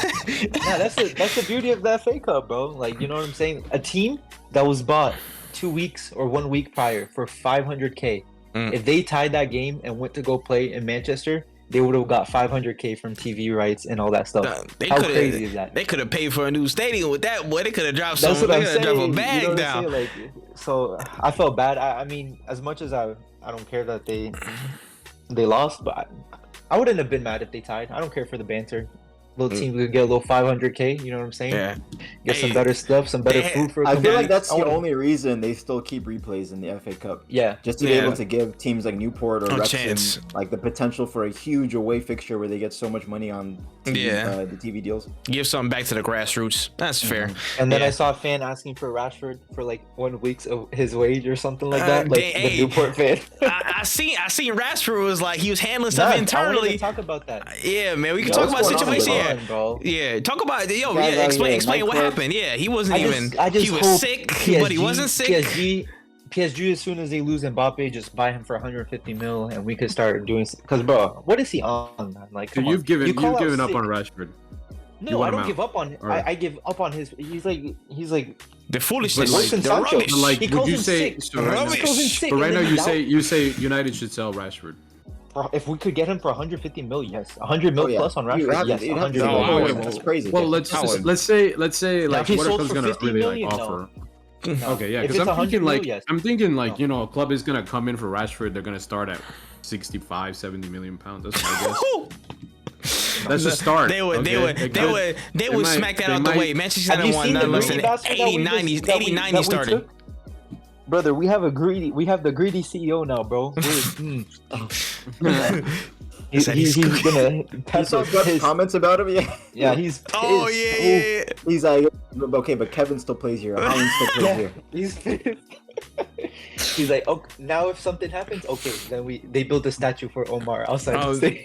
that's the beauty of that FA Cup, bro. Like, you know what I'm saying? A team that was bought 2 weeks or 1 week prior for 500K. If they tied that game and went to go play in Manchester, they would have got 500K from TV rights and all that stuff. How crazy is that? They could have paid for a new stadium with that. Boy, they could have dropped some. They could have dropped a bag down. Like, so I felt bad. I mean, as much as I don't care that they lost, but I wouldn't have been mad if they tied. I don't care for the banter. Little team could get a little 500K. You know what I'm saying? Yeah. Get some better stuff, some better food for. I feel like that's the only reason they still keep replays in the FA Cup. Yeah. Just to be able to give teams like Newport or Wrexham like the potential for a huge away fixture where they get so much money on the TV deals. Give something back to the grassroots. That's fair. And then I saw a fan asking for Rashford for like 1 week of his wage or something like that. Like the Newport fan. I seen Rashford was like he was handling stuff internally. Talk about that. Yeah, man. We can talk about the situation. Yeah, talk about explain what happened. Yeah, he wasn't he was sick, but he wasn't sick. PSG, as soon as they lose Mbappe, just buy him for 150 mil, and we could start doing. Because, bro, what is he on, man? Like, you've given up on Rashford. No, I don't give up on. I give up on his. He's like the foolishness. Like, he would you say? But right now, you say United should sell Rashford. If we could get him for 150 mil, yes. 100 mil plus on Rashford, yes. 100 mil. That's crazy. Well, let's say like what if he's gonna really like offer? Okay, yeah, because I'm thinking like a club is gonna come in for Rashford. They're gonna start at 65-70 million pounds. That's what I guess. That's a start. They would smack that out the way. Manchester United won none less than 80-90 started. Brother, we have the greedy CEO now, bro. He's gonna pepper comments about him. Yeah, he's pissed. Oh yeah. He's like, okay, but Kevin still plays here. Holland still plays here. He's pissed. He's like, okay, now if something happens, okay, then they built a statue for Omar outside the stadium.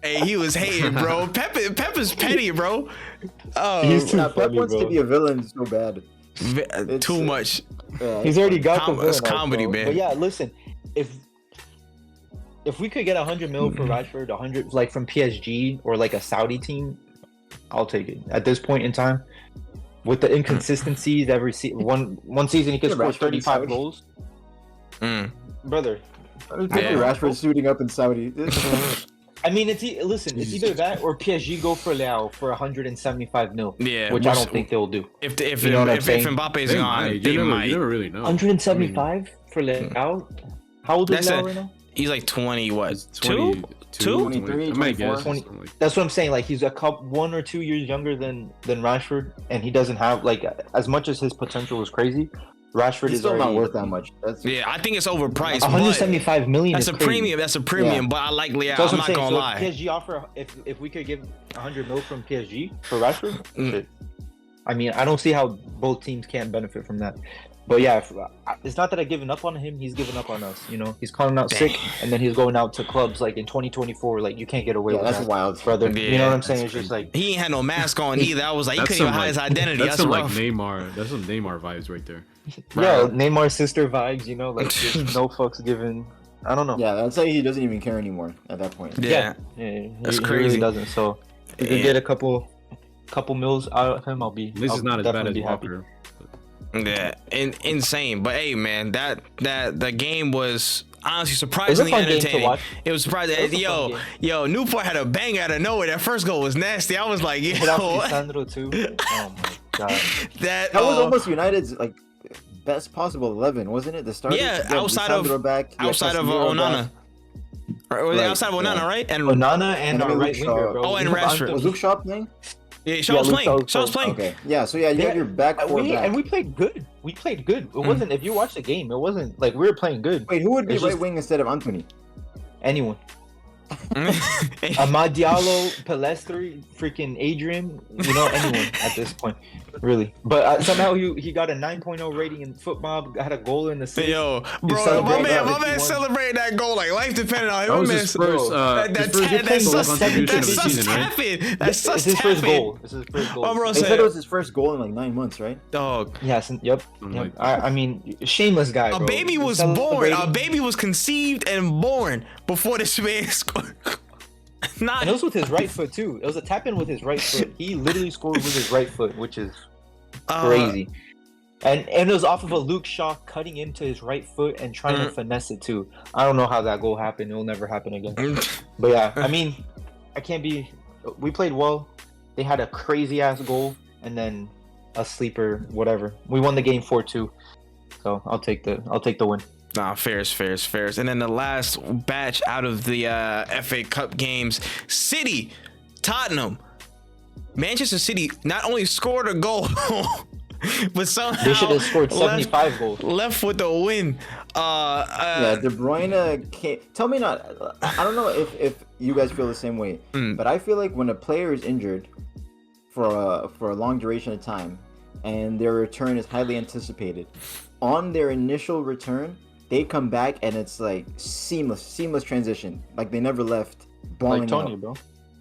Hey, he was hating, bro. Pep is petty, bro. Oh, he's too funny, Pep wants to be a villain so bad. Too much. He's already got the villain. It's comedy, man. But yeah, listen, if we could get 100 mil for Rashford, 100 like from PSG or like a Saudi team, I'll take it. At this point in time, with the inconsistencies every one season he could score 35 goals. Brother, Rashford suiting up in Saudi. I mean, it's either that or PSG go for Leao for 175 mil. Yeah, which I don't think they'll do. If Mbappe's gone, they might. You never really know. 175 for Leao. How old is Leao right now? He's like 20. What? 22, 23, 24. 20. That's what I'm saying. Like he's 1 or 2 years younger than Rashford, and he doesn't have like as much as his potential is crazy. Rashford is still not worth that much. I think it's overpriced. 175 million. That's a premium. That's a premium. But I like Leao. I'm not gonna lie. PSG offer if we could give 100 mil from PSG for Rashford. I mean, I don't see how both teams can't benefit from that. But yeah, it's not that I've given up on him. He's given up on us. You know, he's calling out sick, and then he's going out to clubs like in 2024. Like you can't get away with that. That's wild, brother. Yeah, you know what I'm saying? It's just like he ain't had no mask on either. I was like, he couldn't even hide his identity. That's some like Neymar. That's some Neymar vibes right there. Yeah, Neymar sister vibes. You know, like just no fucks given. I don't know. Yeah, that's like he doesn't even care anymore at that point. Yeah, that's crazy. He really doesn't. So if we get a couple mils out of him, I'll be. This is not as bad as Walker. Yeah, insane. But hey, man, the game was honestly surprisingly entertaining. It was surprising. Yo, Newport had a bang out of nowhere. That first goal was nasty. I was like, yo, Sandro too. Oh my god, that was almost United's like best possible 11, wasn't it? The start. Yeah, outside of Onana. Right, outside of Onana, right? And Onana and our right winger, bro. Oh, and Rashford. Was Luke Shaw playing? Yeah, Shaw's playing. Okay. Yeah, so you have your back four back. And we played good. It wasn't, if you watch the game, it wasn't like we were playing good. Wait, who would be right wing instead of Anthony? Anyone. Amad Diallo, Palestri, freaking Adrian, anyone at this point, really. But somehow he got a 9.0 rating in football, had a goal in the season. Yo, bro, my man celebrated that goal like life depended on him. That was his first, That's such his first goal. It's his first goal. They said it was his first goal in like 9 months, right? Dog. Yes. Yep. I mean, shameless guy. A baby was born. A baby was conceived and born before this man scored. And it was with his right foot too. It was a tap in with his right foot. He literally scored with his right foot, which is crazy. And it was off of a Luke Shaw cutting into his right foot and trying to finesse it too. I don't know how that goal happened. It'll never happen again. But yeah, I mean, we played well. They had a crazy ass goal and then a sleeper, whatever. We won the game 4-2. So I'll take the win. Nah, fairs. And then the last batch out of the FA Cup games, City, Tottenham, Manchester City not only scored a goal, but somehow they should have scored 75 goals. Left with the win. De Bruyne came. Tell me not. I don't know if you guys feel the same way, but I feel like when a player is injured for a long duration of time, and their return is highly anticipated, on their initial return, they come back and it's like seamless transition. Like they never left. Like Tony, bro.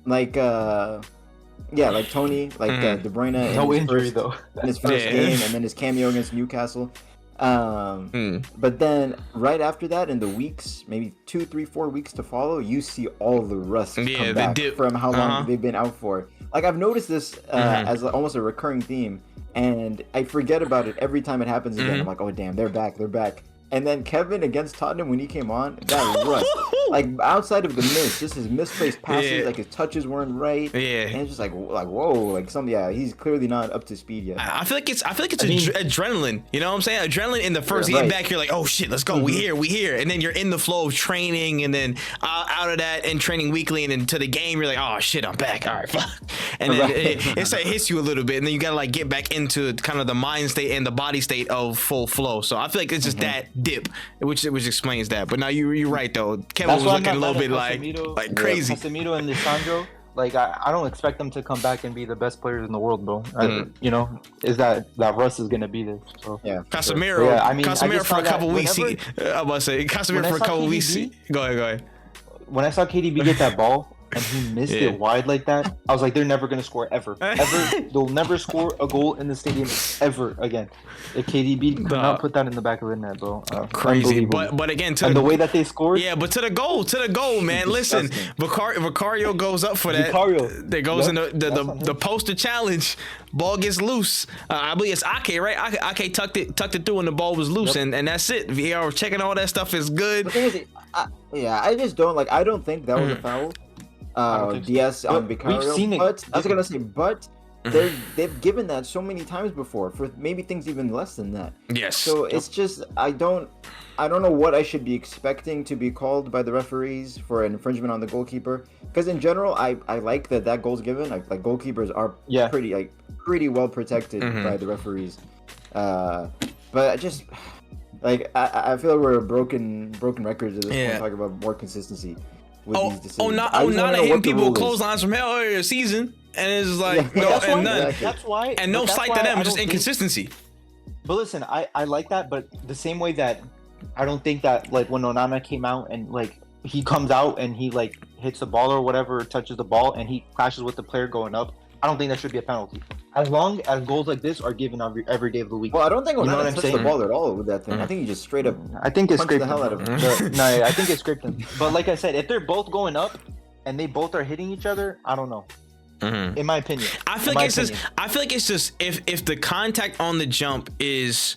Like like Tony, like De Bruyne. No injury though. In his first game, and then his cameo against Newcastle. But then right after that, in the weeks, maybe 2, 3, 4 weeks to follow, you see all the rust come back from how long they've been out for. Like I've noticed this as almost a recurring theme, and I forget about it every time it happens again. I'm like, oh damn, they're back. And then Kevin against Tottenham, when he came on, that rust. Like outside of the miss, just his misplaced passes, like his touches weren't right. Yeah. And it's just like whoa, like he's clearly not up to speed yet. I feel like it's adrenaline. You know what I'm saying? Adrenaline in the first game back, you're like, oh shit, let's go. We here. And then you're in the flow of training, and then out of that and training weekly, and then to the game, you're like, oh shit, I'm back. All right, fuck. And then it hits you a little bit, and then you gotta like get back into kind of the mind state and the body state of full flow. So I feel like it's just that dip, which explains that. But now you're right though. Kevin was looking a little bit like crazy. Casemiro and Lisandro, like I don't expect them to come back and be the best players in the world, bro. Is that rust is gonna be there? So. Yeah, Casemiro. Casemiro for a couple weeks. I'm about to say Casemiro for a couple weeks. Go ahead. When I saw KDB get that ball, and he missed it wide like that, I was like, they're never gonna score ever. They'll never score a goal in the stadium ever again. If KDB could not put that in the back of the net, bro. Crazy. But again, the way that they scored. Yeah, but to the goal, man. Listen, Vicario goes up for that. That goes in the poster challenge. Ball gets loose. I believe it's Ake, right? Ake tucked it through and the ball was loose, and that's it. VAR checking all that stuff is good. The thing is, I just don't like. I don't think that was a foul. Diaz on Vicario. We've seen it. But I was gonna say, but they've given that so many times before for maybe things even less than that. Yes. So it's just I don't know what I should be expecting to be called by the referees for an infringement on the goalkeeper. Because in general, I like that goal's given. Like goalkeepers are pretty well protected by the referees. But I just I feel like we're broken records at this point talking about more consistency. These decisions. Not hitting people with clotheslines from hell earlier this season, and it's like that's why, and no slight to them, just inconsistency. But listen, I like that, but the same way that I don't think that like when Onana came out and like he comes out and he like hits the ball or whatever, touches the ball and he clashes with the player going up, I don't think that should be a penalty. As long as goals like this are given every day of the week. Well, I don't think Onana touched the ball at all with that thing. I think he just straight up. I think it scraped the hell out of him. I think it scraped him. But like I said, if they're both going up and they both are hitting each other, I don't know. In my opinion, I feel like it's just if the contact on the jump is.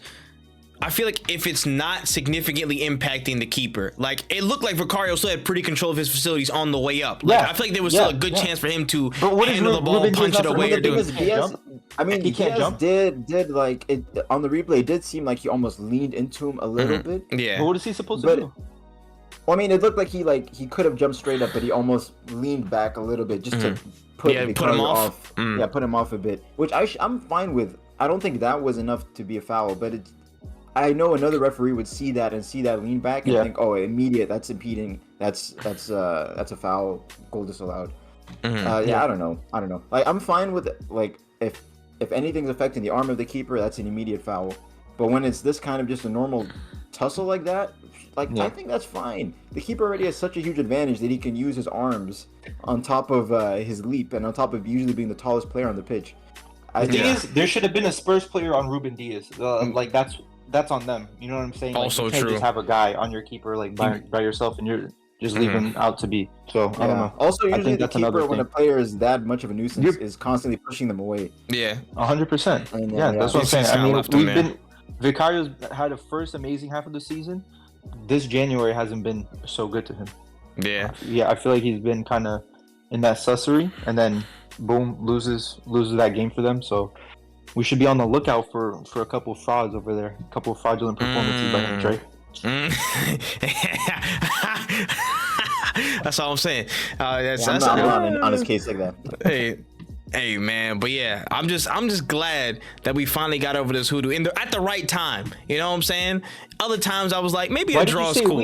I feel like if it's not significantly impacting the keeper, like it looked like Vicario still had pretty control of his facilities on the way up. Like I feel like there was still a good chance for him to handle the ball, punch it away, or do it. He can't jump. Did like it on the replay? It did seem like he almost leaned into him a little bit. Yeah. But what is he supposed to do? Well, I mean, it looked like he could have jumped straight up, but he almost leaned back a little bit just to put him off. Yeah, put him off a bit, which I'm fine with. I don't think that was enough to be a foul, but I know another referee would see that lean back and think, oh, immediate, that's impeding, that's a foul, goal disallowed. I don't know. Like I'm fine with like if anything's affecting the arm of the keeper, that's an immediate foul. But when it's this kind of just a normal tussle like that, I think that's fine. The keeper already has such a huge advantage that he can use his arms on top of his leap and on top of usually being the tallest player on the pitch. The thing is, there should have been a Spurs player on Ruben Diaz. Like that's on them. You know what I'm saying? Also you can't true. Just have a guy on your keeper like by yourself and you're just leaving out to be. So I don't know. Also, usually the keeper, when a player is that much of a nuisance, is constantly pushing them away. Yeah, 100%. Yeah, that's what I'm saying. I mean, Vicario's had a first amazing half of the season. This January hasn't been so good to him. Yeah. I feel like he's been kind of in that sussery, and then boom, loses that game for them. So we should be on the lookout for a couple of frauds over there, a couple of fraudulent performances by him, Trey. That's all I'm saying. I'm not on his case like that. Hey man, but yeah, I'm just glad that we finally got over this hoodoo at the right time. You know what I'm saying? Other times I was like, maybe a draw is cool.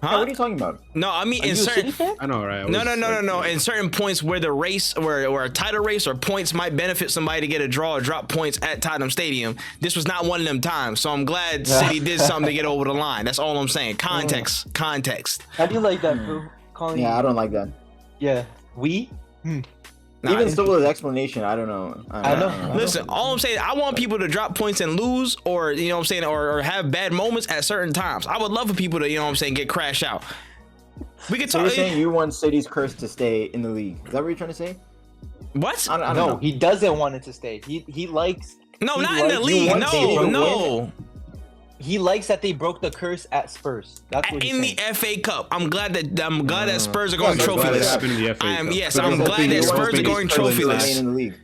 Huh? What are you talking about? No, I mean in certain. I know, right? No. In certain points where the race, where a title race or points might benefit somebody to get a draw or drop points at Tottenham Stadium, this was not one of them times. So I'm glad City did something to get over the line. That's all I'm saying. Context. How do you like that, bro? I don't like that. Yeah, Even still with his explanation, I don't know. I know. Listen, all I'm saying, I want people to drop points and lose, or you know what I'm saying, or have bad moments at certain times. I would love for people to, you know what I'm saying, get crash out. We could talk. So you're saying you want City's curse to stay in the league? Is that what you're trying to say? What? I don't know. He doesn't want it to stay. He likes. No, not in the league. No. He likes that they broke the curse at Spurs. That's what in the FA Cup. I'm glad that Spurs are going trophyless. I'm glad that Spurs are going trophyless. In the league.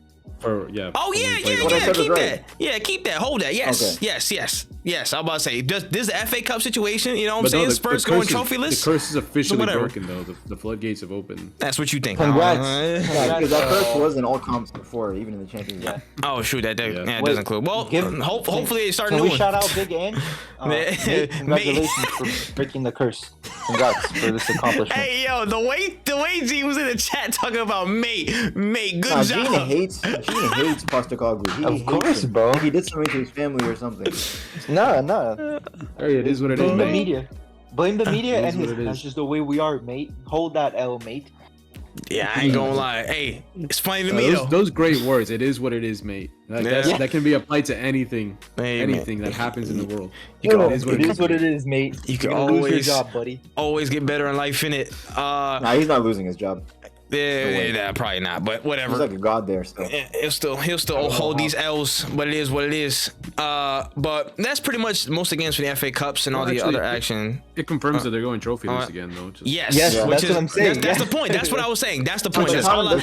Keep that. Hold that. Yes. I'm about to say, this is the FA Cup situation. You know what I'm saying? Spurs going trophyless. The curse is officially broken, though. The floodgates have opened. That's what you think. Congrats. Because that curse was in all comps before, even in the Champions League. Oh, shoot. That doesn't include. Well, hopefully they start new. Can we shout out Big Ann? Congratulations for breaking the curse. Congrats for this accomplishment. Hey, yo, the way G was in the chat talking about mate, good job. Gene hates Postecoglou. Of course, bro. He did something to his family or something. No. Hey, it is what it is, mate. Blame the media and his. That's just the way we are, mate. Hold that L, mate. Yeah, I ain't gonna lie. Hey, it's funny to me though. Those great words. It is what it is, mate. That can be applied to anything, anything that happens in the world. It is what it is, mate. You can always lose your job, buddy. Always get better in life, innit? Nah, he's not losing his job. Yeah, probably not, but whatever. He's like a god there still. He'll still hold these L's, but it is what it is. But that's pretty much most of the games for the FA Cups and all the other action. It confirms that they're going trophyless again, though. Yes, that's what I'm saying. That's the point. That's what I was saying. That's the point. That's all I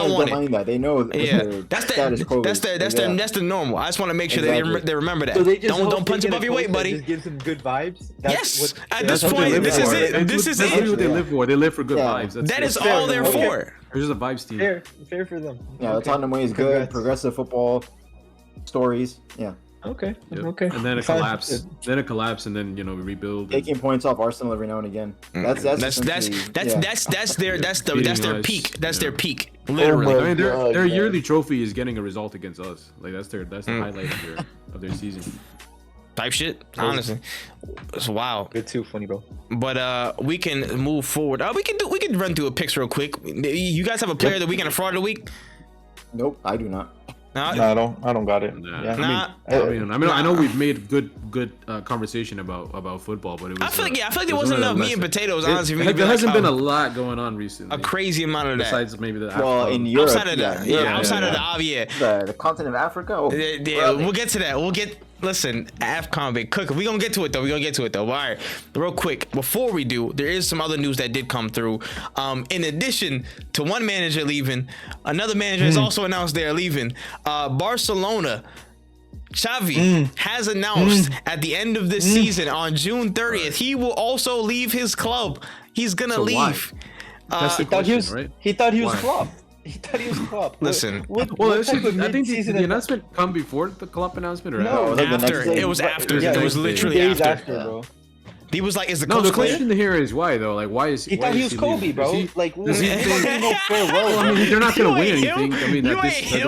wanted. That. They know. Yeah, that's the normal. I just want to make sure they remember that. So don't punch above your weight, buddy. Just give some good vibes. Yes, at this point, this is it. This is it. What they live for. They live for good vibes. That is all they're for. There's a vibes team. Fair for them. Yeah, the Tottenham way is good. Progressive football stories. Yeah. Okay. Yep. Okay. And then a collapse. And then we rebuild. Taking points off Arsenal every now and again. That's their peak. That's their peak. Literally. I mean, their yearly trophy is getting a result against us. Like that's the highlight of their season. Type shit, honestly. It's wild. Good too, funny bro. But we can move forward. We can run through a picks real quick. You guys have a player of the week and a fraud of the week? Nope, I do not. No, I don't got it. I know we've made good conversation about football, but it was. I feel like there wasn't enough meat and potatoes. Honestly, there hasn't been a lot going on recently. A crazy amount of that. Besides maybe the in Europe, outside of the continent of Africa. Oh, we'll get to that. Listen, AFCON big cook. We're gonna get to it though. All right, real quick before we do, there is some other news that did come through. In addition to one manager leaving, another manager has also announced they're leaving. Barcelona, Xavi has announced at the end of this season on June 30th he will also leave his club. He's gonna leave. That's the question, right? He thought he was Klopp. He thought he was Klopp. Listen. I think the announcement come before the Klopp announcement, or after? It was after. Yeah, it was literally after. Bro. He was like, "Is the coach the clear?" question here is why though? Like, why is he thought he was Kobe, bro? Does he think? Well, I mean, they're not gonna win anything. I mean, the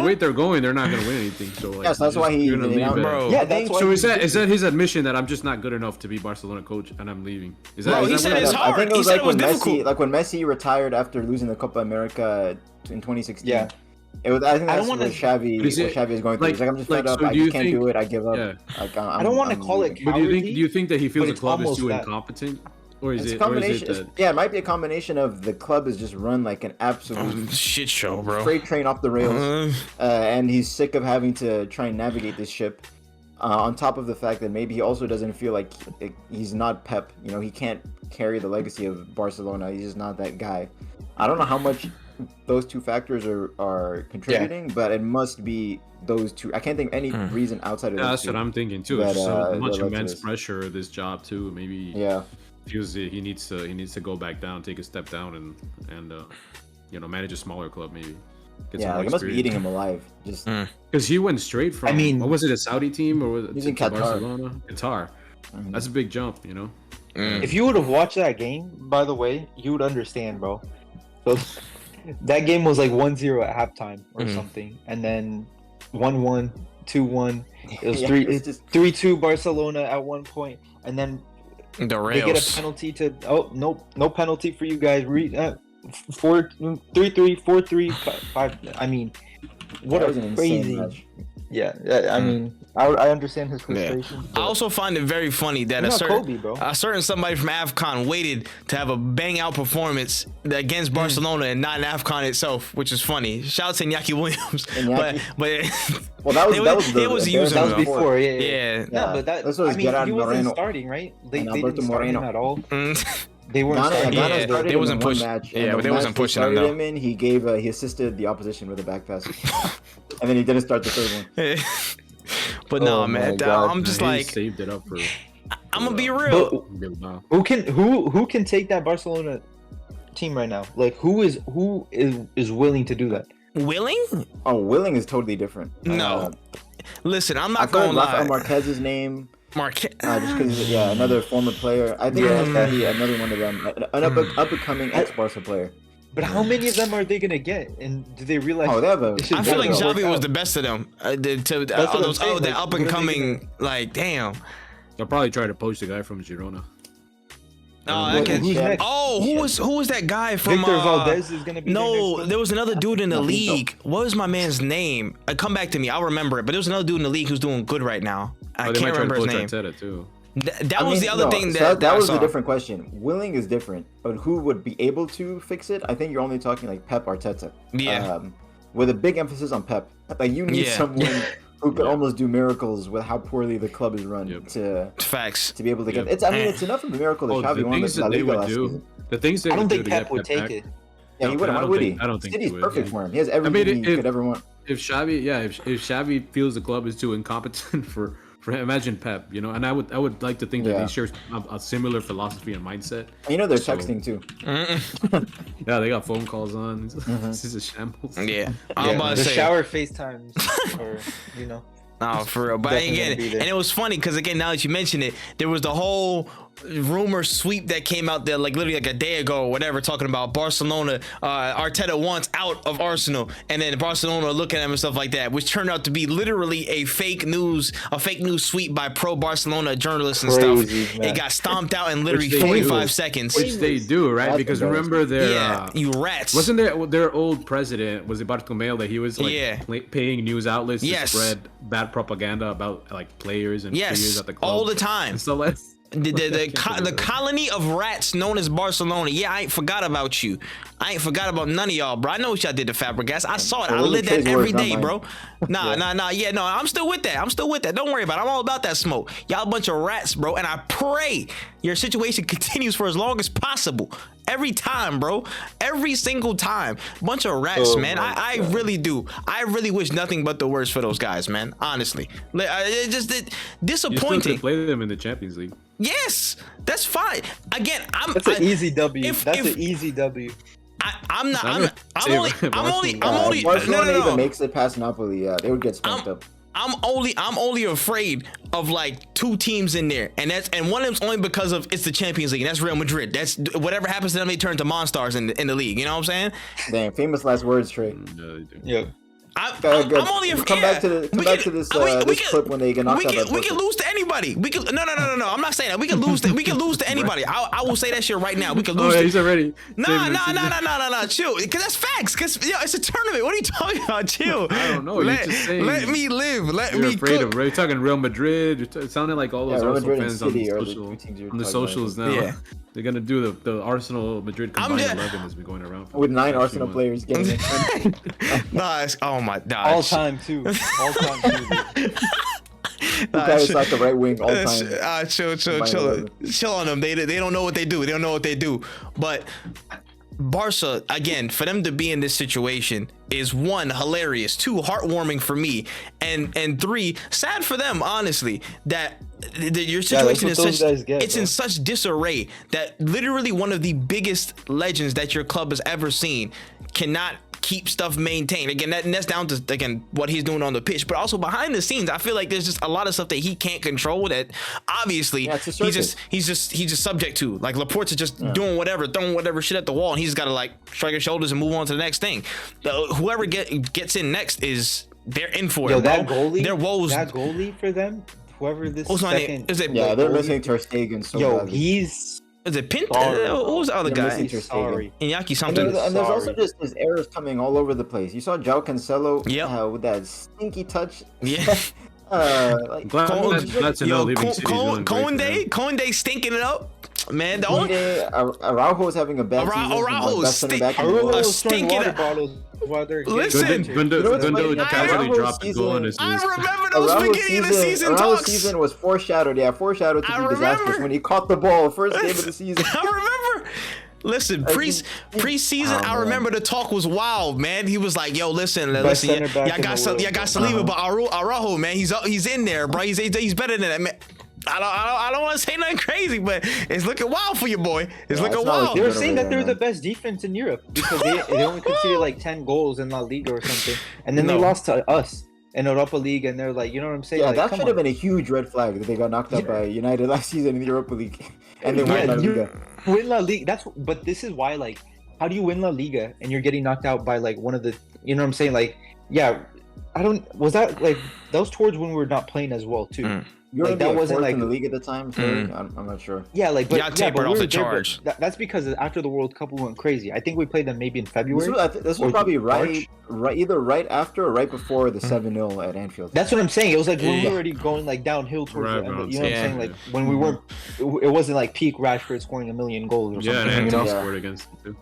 way they're going, they're not gonna win anything. So like, yes, that's why he's gonna leave, bro. Yeah, that's why. So is that his admission that I'm just not good enough to be Barcelona coach and I'm leaving? Is that? No, he said it's hard. I think it was like when Messi, like when Messi retired after losing the Copa America in 2016. Yeah. It was. I think that's what Xavi is going through. He's like, I'm just fed up. I just can't do it. I give up. Yeah. I don't want to call it. But do you think that he feels the club is too incompetent? Or is it that... Yeah, it might be a combination of the club is just run like an absolute shit show, bro. Freight train off the rails, and he's sick of having to try and navigate this ship. On top of the fact that maybe he also doesn't feel like he's not Pep. You know, he can't carry the legacy of Barcelona. He's just not that guy. I don't know how much those two factors are contributing, but it must be those two. I can't think of any reason outside of those that's two. what I'm thinking too. There's so much immense pressure of this job too. Maybe feels he needs to go back down, take a step down, and manage a smaller club maybe. Like it must be eating him alive. Just because he went straight from. What was it, a Saudi team or was it in Qatar. Barcelona? Qatar. That's a big jump, If you would have watched that game, by the way, you would understand, bro. So that game was like 1-0 at halftime or something, and then 1-1, 2-1. It was 3-2 Barcelona at one point, and then they get a penalty to no penalty for you guys. 3-3, 4-3, 5. I mean, what a crazy match. Yeah, I mean, I understand his frustration. I also find it very funny that a certain somebody from AFCON waited to have a bang out performance against Barcelona and not in AFCON itself, which is funny. Shout out to Iñaki Williams, but that was before. Yeah. No, but he wasn't starting, right? They didn't start him at all. They weren't starting. They wasn't pushing. But they wasn't pushing him though. He assisted the opposition with a back pass, and then he didn't start the third one. But no, man, I'm just like saved it up for. I'm gonna be real. Who can take that Barcelona team right now? Like who is willing to do that? Willing? Oh, willing is totally different. No, listen, I'm not gonna lie. Rafael Marquez's name. Marquez. Just because, another former player. I think it has to be another one of them, an up-and-coming ex-Barca player. But how many of them are they gonna get? And do they realize? Oh, they have I feel like Xavi was the best of them. The up-and-coming, like, damn. They'll probably try to poach the guy from Girona. Who's next? Who was that guy from? Victor Valdez is gonna be. No, there was another dude in the league. What was my man's name? Come back to me. I'll remember it. But there was another dude in the league who's doing good right now. I can't remember his name. Too. That was the other thing that was a different question. Willing is different, but who would be able to fix it? I think you're only talking like Pep Arteta. Yeah. With a big emphasis on Pep. Like you need someone who could almost do miracles with how poorly the club is run to be able to get. It's it's enough of a miracle that Xavi won the La Liga last season. The things they I don't would think do Pep would take it. Yeah, he wouldn't. Why would he? I don't think City's perfect for him. He has everything he could ever want. If Xavi feels the club is too incompetent for imagine Pep, and I would like to think that he shares a similar philosophy and mindset. They're texting too. Yeah, they got phone calls on. This is a shambles. Yeah, I'm about to say shower FaceTimes, or No, for real. But again, and it was funny because again, now that you mention it, there was the whole rumor sweep that came out there like literally like a day ago or whatever, talking about Barcelona, Arteta wants out of Arsenal, and then Barcelona looking at him and stuff like that, which turned out to be literally a fake news sweep by pro Barcelona journalists and stuff. Man. It got stomped out in literally 45 seconds. Which they do, right? Because remember their you rats. Wasn't their old president, was it Bartomeu, that he was like paying news outlets to spread bad propaganda about like players and figures at the club all the time. And so the colony of rats known as Barcelona. Yeah, I ain't forgot about you. I ain't forgot about none of y'all, bro. I know what y'all did to Fabregas. I saw it. I lived that every day, bro. Nah. Yeah, no, I'm still with that. Don't worry about it. I'm all about that smoke. Y'all a bunch of rats, bro. And I pray your situation continues for as long as possible. Every time, bro. Every single time. Bunch of rats, man. I really do. I really wish nothing but the worst for those guys, man. Honestly. It's just disappointing. You still could play them in the Champions League. Yes, that's fine. Again, that's an easy W. That's an easy W. I'm only. Barcelona even makes it past Napoli. Yeah, they would get spanked up. I'm only afraid of like two teams in there, and one of them's only because of it's the Champions League. And that's Real Madrid. That's whatever happens to them, they turn to monsters in the league. You know what I'm saying? Damn, famous last words, Trey. Yeah. I'm only afraid. Come back to this clip when they get knocked out. We can lose to anybody. We can no. I'm not saying that. We can lose to anybody. I will say that shit right now. We can lose. He's already. No. Chill. Because that's facts. Because it's a tournament. What are you talking about? Chill. I don't know. Let me live. You're afraid of. You're talking Real Madrid. It sounded like all those Arsenal fans on the socials now. Yeah. They're gonna do the Arsenal Madrid combined 11 has been going around with 9 Arsenal players getting it. Nice. Oh my gosh. All time too. It's like the right wing all time. Chill on them. They don't know what they do. They don't know what they do. But Barca, again, for them to be in this situation is 1, hilarious, 2, heartwarming for me, and 3, sad for them, honestly, that your situation is in such disarray that literally one of the biggest legends that your club has ever seen cannot keep stuff maintained. Again, that's down to what he's doing on the pitch, but also behind the scenes. I feel like there's just a lot of stuff that he can't control that obviously he's just subject to. Like Laporte's just doing whatever, throwing whatever shit at the wall, and he's got to like shrug his shoulders and move on to the next thing. Whoever gets in next they're in for it. That goalie, their woes. That goalie for them, whoever this second. Is it? Yeah, they're missing Ter Stegen. Is it Pinto? What was the other guy? Iñaki something. And there's also just his errors coming all over the place. You saw João Cancelo with that stinky touch. Yeah. Conde stinking it up. Man, Araujo is having a bad season. Araujo's stinking it. Listen, Gundo casually dropped the goal on his knees. I remember those beginning of the season talks. Season was foreshadowed to be disastrous when he caught the ball first game of the season. I remember. Listen, preseason, I remember the talk was wild, man. He was like, "Yo, listen, y'all got Saliba, but Araujo, man, he's in there, bro. He's better than that, man." I don't want to say nothing crazy, but it's looking wild for you, boy. It's looking wild. They were saying that they're the best defense in Europe because they only conceded like 10 goals in La Liga or something, and then they lost to us in Europa League, and they're like, you know what I'm saying? Yeah, that should have been a huge red flag that they got knocked out by United last season in the Europa League, and they won La Liga. Win La Liga. But this is why, like, how do you win La Liga and you're getting knocked out by like one of the, you know what I'm saying? Like, yeah, that was towards when we were not playing as well too. You're like that wasn't like in the league at the time. So I'm not sure. Yeah, like but tapered off the charge. That's because after the World Cup we went crazy. I think we played them maybe in February. This was probably either right after or right before the 7-0 at Anfield. That's what I'm saying. It was like when we were already going like downhill towards the end. You know what I'm saying? Like when we weren't. It wasn't like peak Rashford scoring 1 million goals or something. Yeah, and Anthony scored against them too.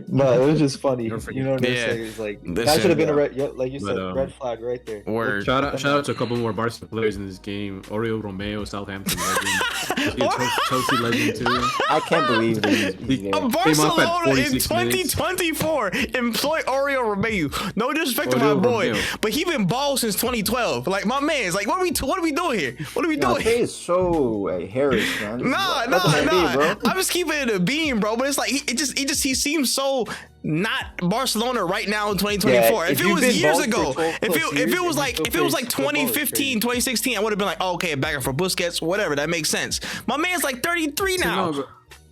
No, it was just funny. You know what I'm saying? It's like that should have been a red, like you said, red flag right there. Word. Shout out to a couple more Barca players in this game. Oriol Romeo, Southampton legend, Chelsea legend too. I can't believe that Barcelona in 2024 employ Oriol Romeo. No disrespect to my boy, but he been bald since 2012. Like my man's like, what are we doing here? What are we doing? He is so Harris, man. Nah. I'm just keeping it a beam, bro. But it's like he seems so not Barcelona right now in 2024. If it was years ago, if it was like 2015, 2016, I would have been like, oh, okay, back for Busquets, whatever. That makes sense. My man's like 33 now. No,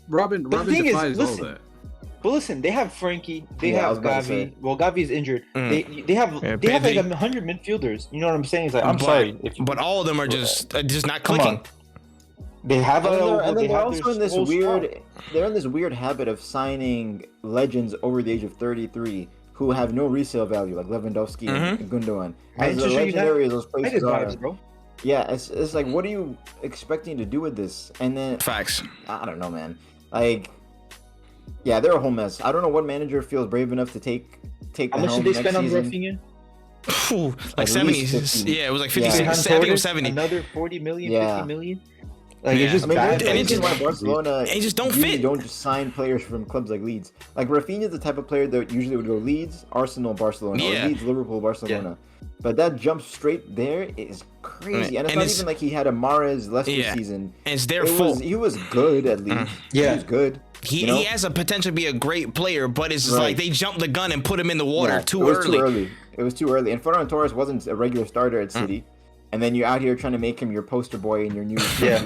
Robin defies all that. But listen, they have Frankie, they have Xavi. Well, Gavi's injured. They have like 100 midfielders. You know what I'm saying? It's like I'm sorry, but all of them are just not clicking. They have they're also in this weird. They're in this weird habit of signing legends over the age of 33 who have no resale value, like Lewandowski and Gundogan. As legendary as those places are, bro. Yeah, it's like, what are you expecting to do with this? And then facts. I don't know, man. Like, yeah, they're a whole mess. I don't know what manager feels brave enough to take. How much did they spend on Rafinha? Like 70. Yeah, it was like 56. I think it was 70. Another 40 million, 50 million. Like it's just bad. And it's just why Barcelona just don't fit. Don't just sign players from clubs like Leeds. Like Rafinha is the type of player that usually would go Leeds, Arsenal, Barcelona, or Leeds, Liverpool, Barcelona. Yeah. But that jump straight there is crazy. And it's not even like he had a Mahrez Leicester season. And it's their fault. He was good at Leeds. He was good. He has a potential to be a great player, but it's just like they jumped the gun and put him in the water too early. It was too early. And Ferran Torres wasn't a regular starter at City. And then you're out here trying to make him your poster boy in your new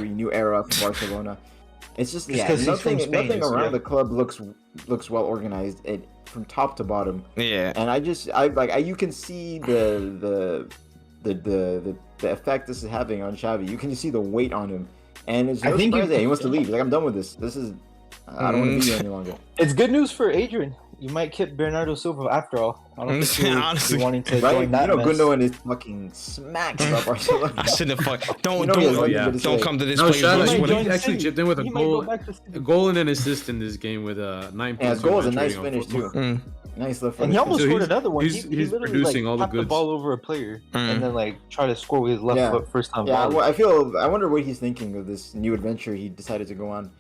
new era for Barcelona. It's just nothing around the club looks well organized from top to bottom. Yeah. And you can see the effect this is having on Xavi. You can just see the weight on him, and it's no surprise that he wants to leave. He's like, I'm done with this. I don't want to be here any longer. It's good news for Adrian. You might keep Bernardo Silva after all. I don't think you're wanting to join that mess. Gundogan is fucking smacked about Barcelona. I shouldn't have don't come to this place. He actually chipped in with a goal and an assist in this game with 9 points. Yeah, his goal is a nice finish too. Nice left. And he almost scored another one. He's producing all the goods. The ball over a player and then like try to score with his left foot first time. Yeah, well, I wonder what he's thinking of this new adventure he decided to go on.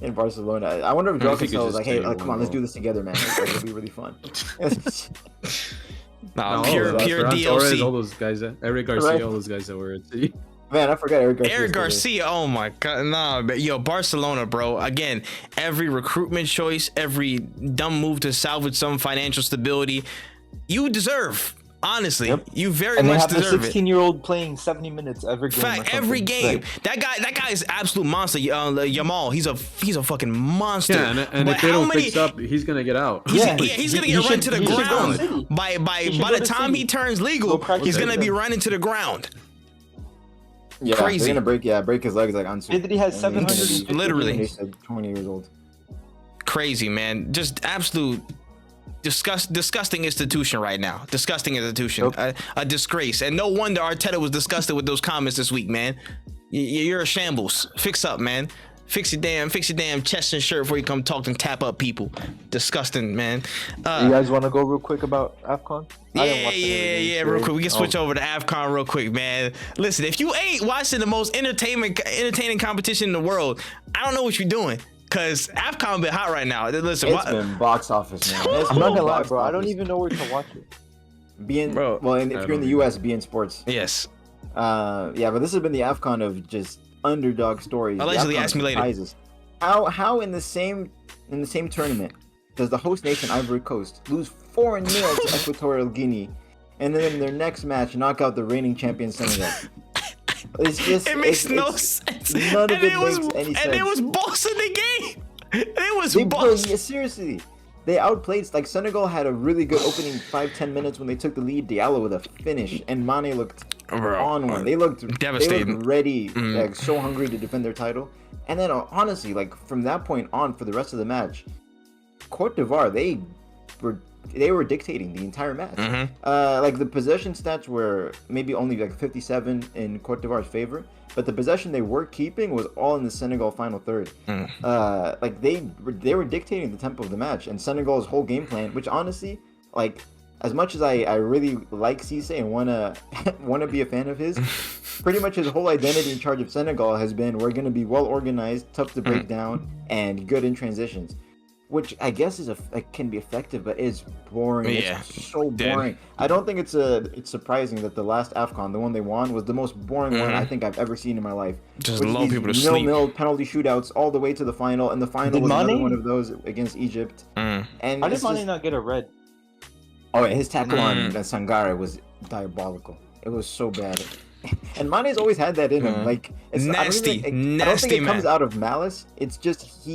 In Barcelona, I wonder if Jurgen was like, "Hey, come on, let's do this together, man. It'll be really fun." Pure DLC. Torres, all those guys, Eric Garcia, all those guys that were at City. Man, I forgot Eric Garcia. Eric Garcia, oh my god, nah, but Barcelona, bro. Again, every recruitment choice, every dumb move to salvage some financial stability, you deserve. Honestly, you very much deserve it. 16-year-old playing 70 minutes every game. Fact, every game. That guy is an absolute monster. Yamal, he's a fucking monster. Yeah, and if they don't fix up, he's gonna get out. He's gonna get run to the ground. By the time he turns legal, he's gonna be running to the ground. Yeah, crazy. They're gonna break his legs like Ansu. He has 700. Literally. He's like 20 years old. Crazy, man. Just absolute. Disgusting institution right now. Disgusting institution. A disgrace. And no wonder Arteta was disgusted with those comments this week, man. You're a shambles. Fix up, man. Fix your damn chest and shirt before you come talk and tap up people. Disgusting, man. You guys want to go real quick about AFCON? Yeah, real quick. We can switch over to AFCON real quick, man. Listen, if you ain't watching the most entertaining competition in the world, I don't know what you're doing. Cause AFCON been hot right now. Listen, it's been box office, man. I'm not gonna lie, bro. I don't even know where to watch it. If you're in the US, be in sports. Yes. But this has been the AFCON of just underdog stories. Allegedly, ask me later. Prizes. How in the same tournament does the host nation Ivory Coast lose 4-0 to Equatorial Guinea, and then in their next match knock out the reigning champion Senegal? It makes no sense. None of it makes any sense. And it was boss in the game. It was boss. Yeah, seriously. they outplayed. Like Senegal had a really good opening 5-10 minutes when they took the lead. Diallo with a finish, and Mane looked on one. They looked devastated, they looked ready, like so hungry to defend their title. And then honestly, like from that point on, for the rest of the match, Cote d'Ivoire they were dictating the entire match. Like the possession stats were maybe only like 57 in Cote d'Ivoire's favor, but the possession they were keeping was all in the Senegal final third. Like they were dictating the tempo of the match, and Senegal's whole game plan, which honestly, like as much as I really like Cisse and wanna be a fan of his, pretty much his whole identity in charge of Senegal has been we're gonna be well organized, tough to break down, and good in transitions. Which I guess can be effective, but it's boring. Yeah, it's so boring. I don't think it's surprising that the last AFCON, the one they won, was the most boring one I think I've ever seen in my life. Just lull people to sleep. 0-0 penalty shootouts all the way to the final, and the final was another one of those against Egypt. And how did Mane not get a red? Oh, his tackle on Sangare was diabolical. It was so bad. And Mane's always had that in him. Like it's nasty, I don't think it comes out of malice. It's just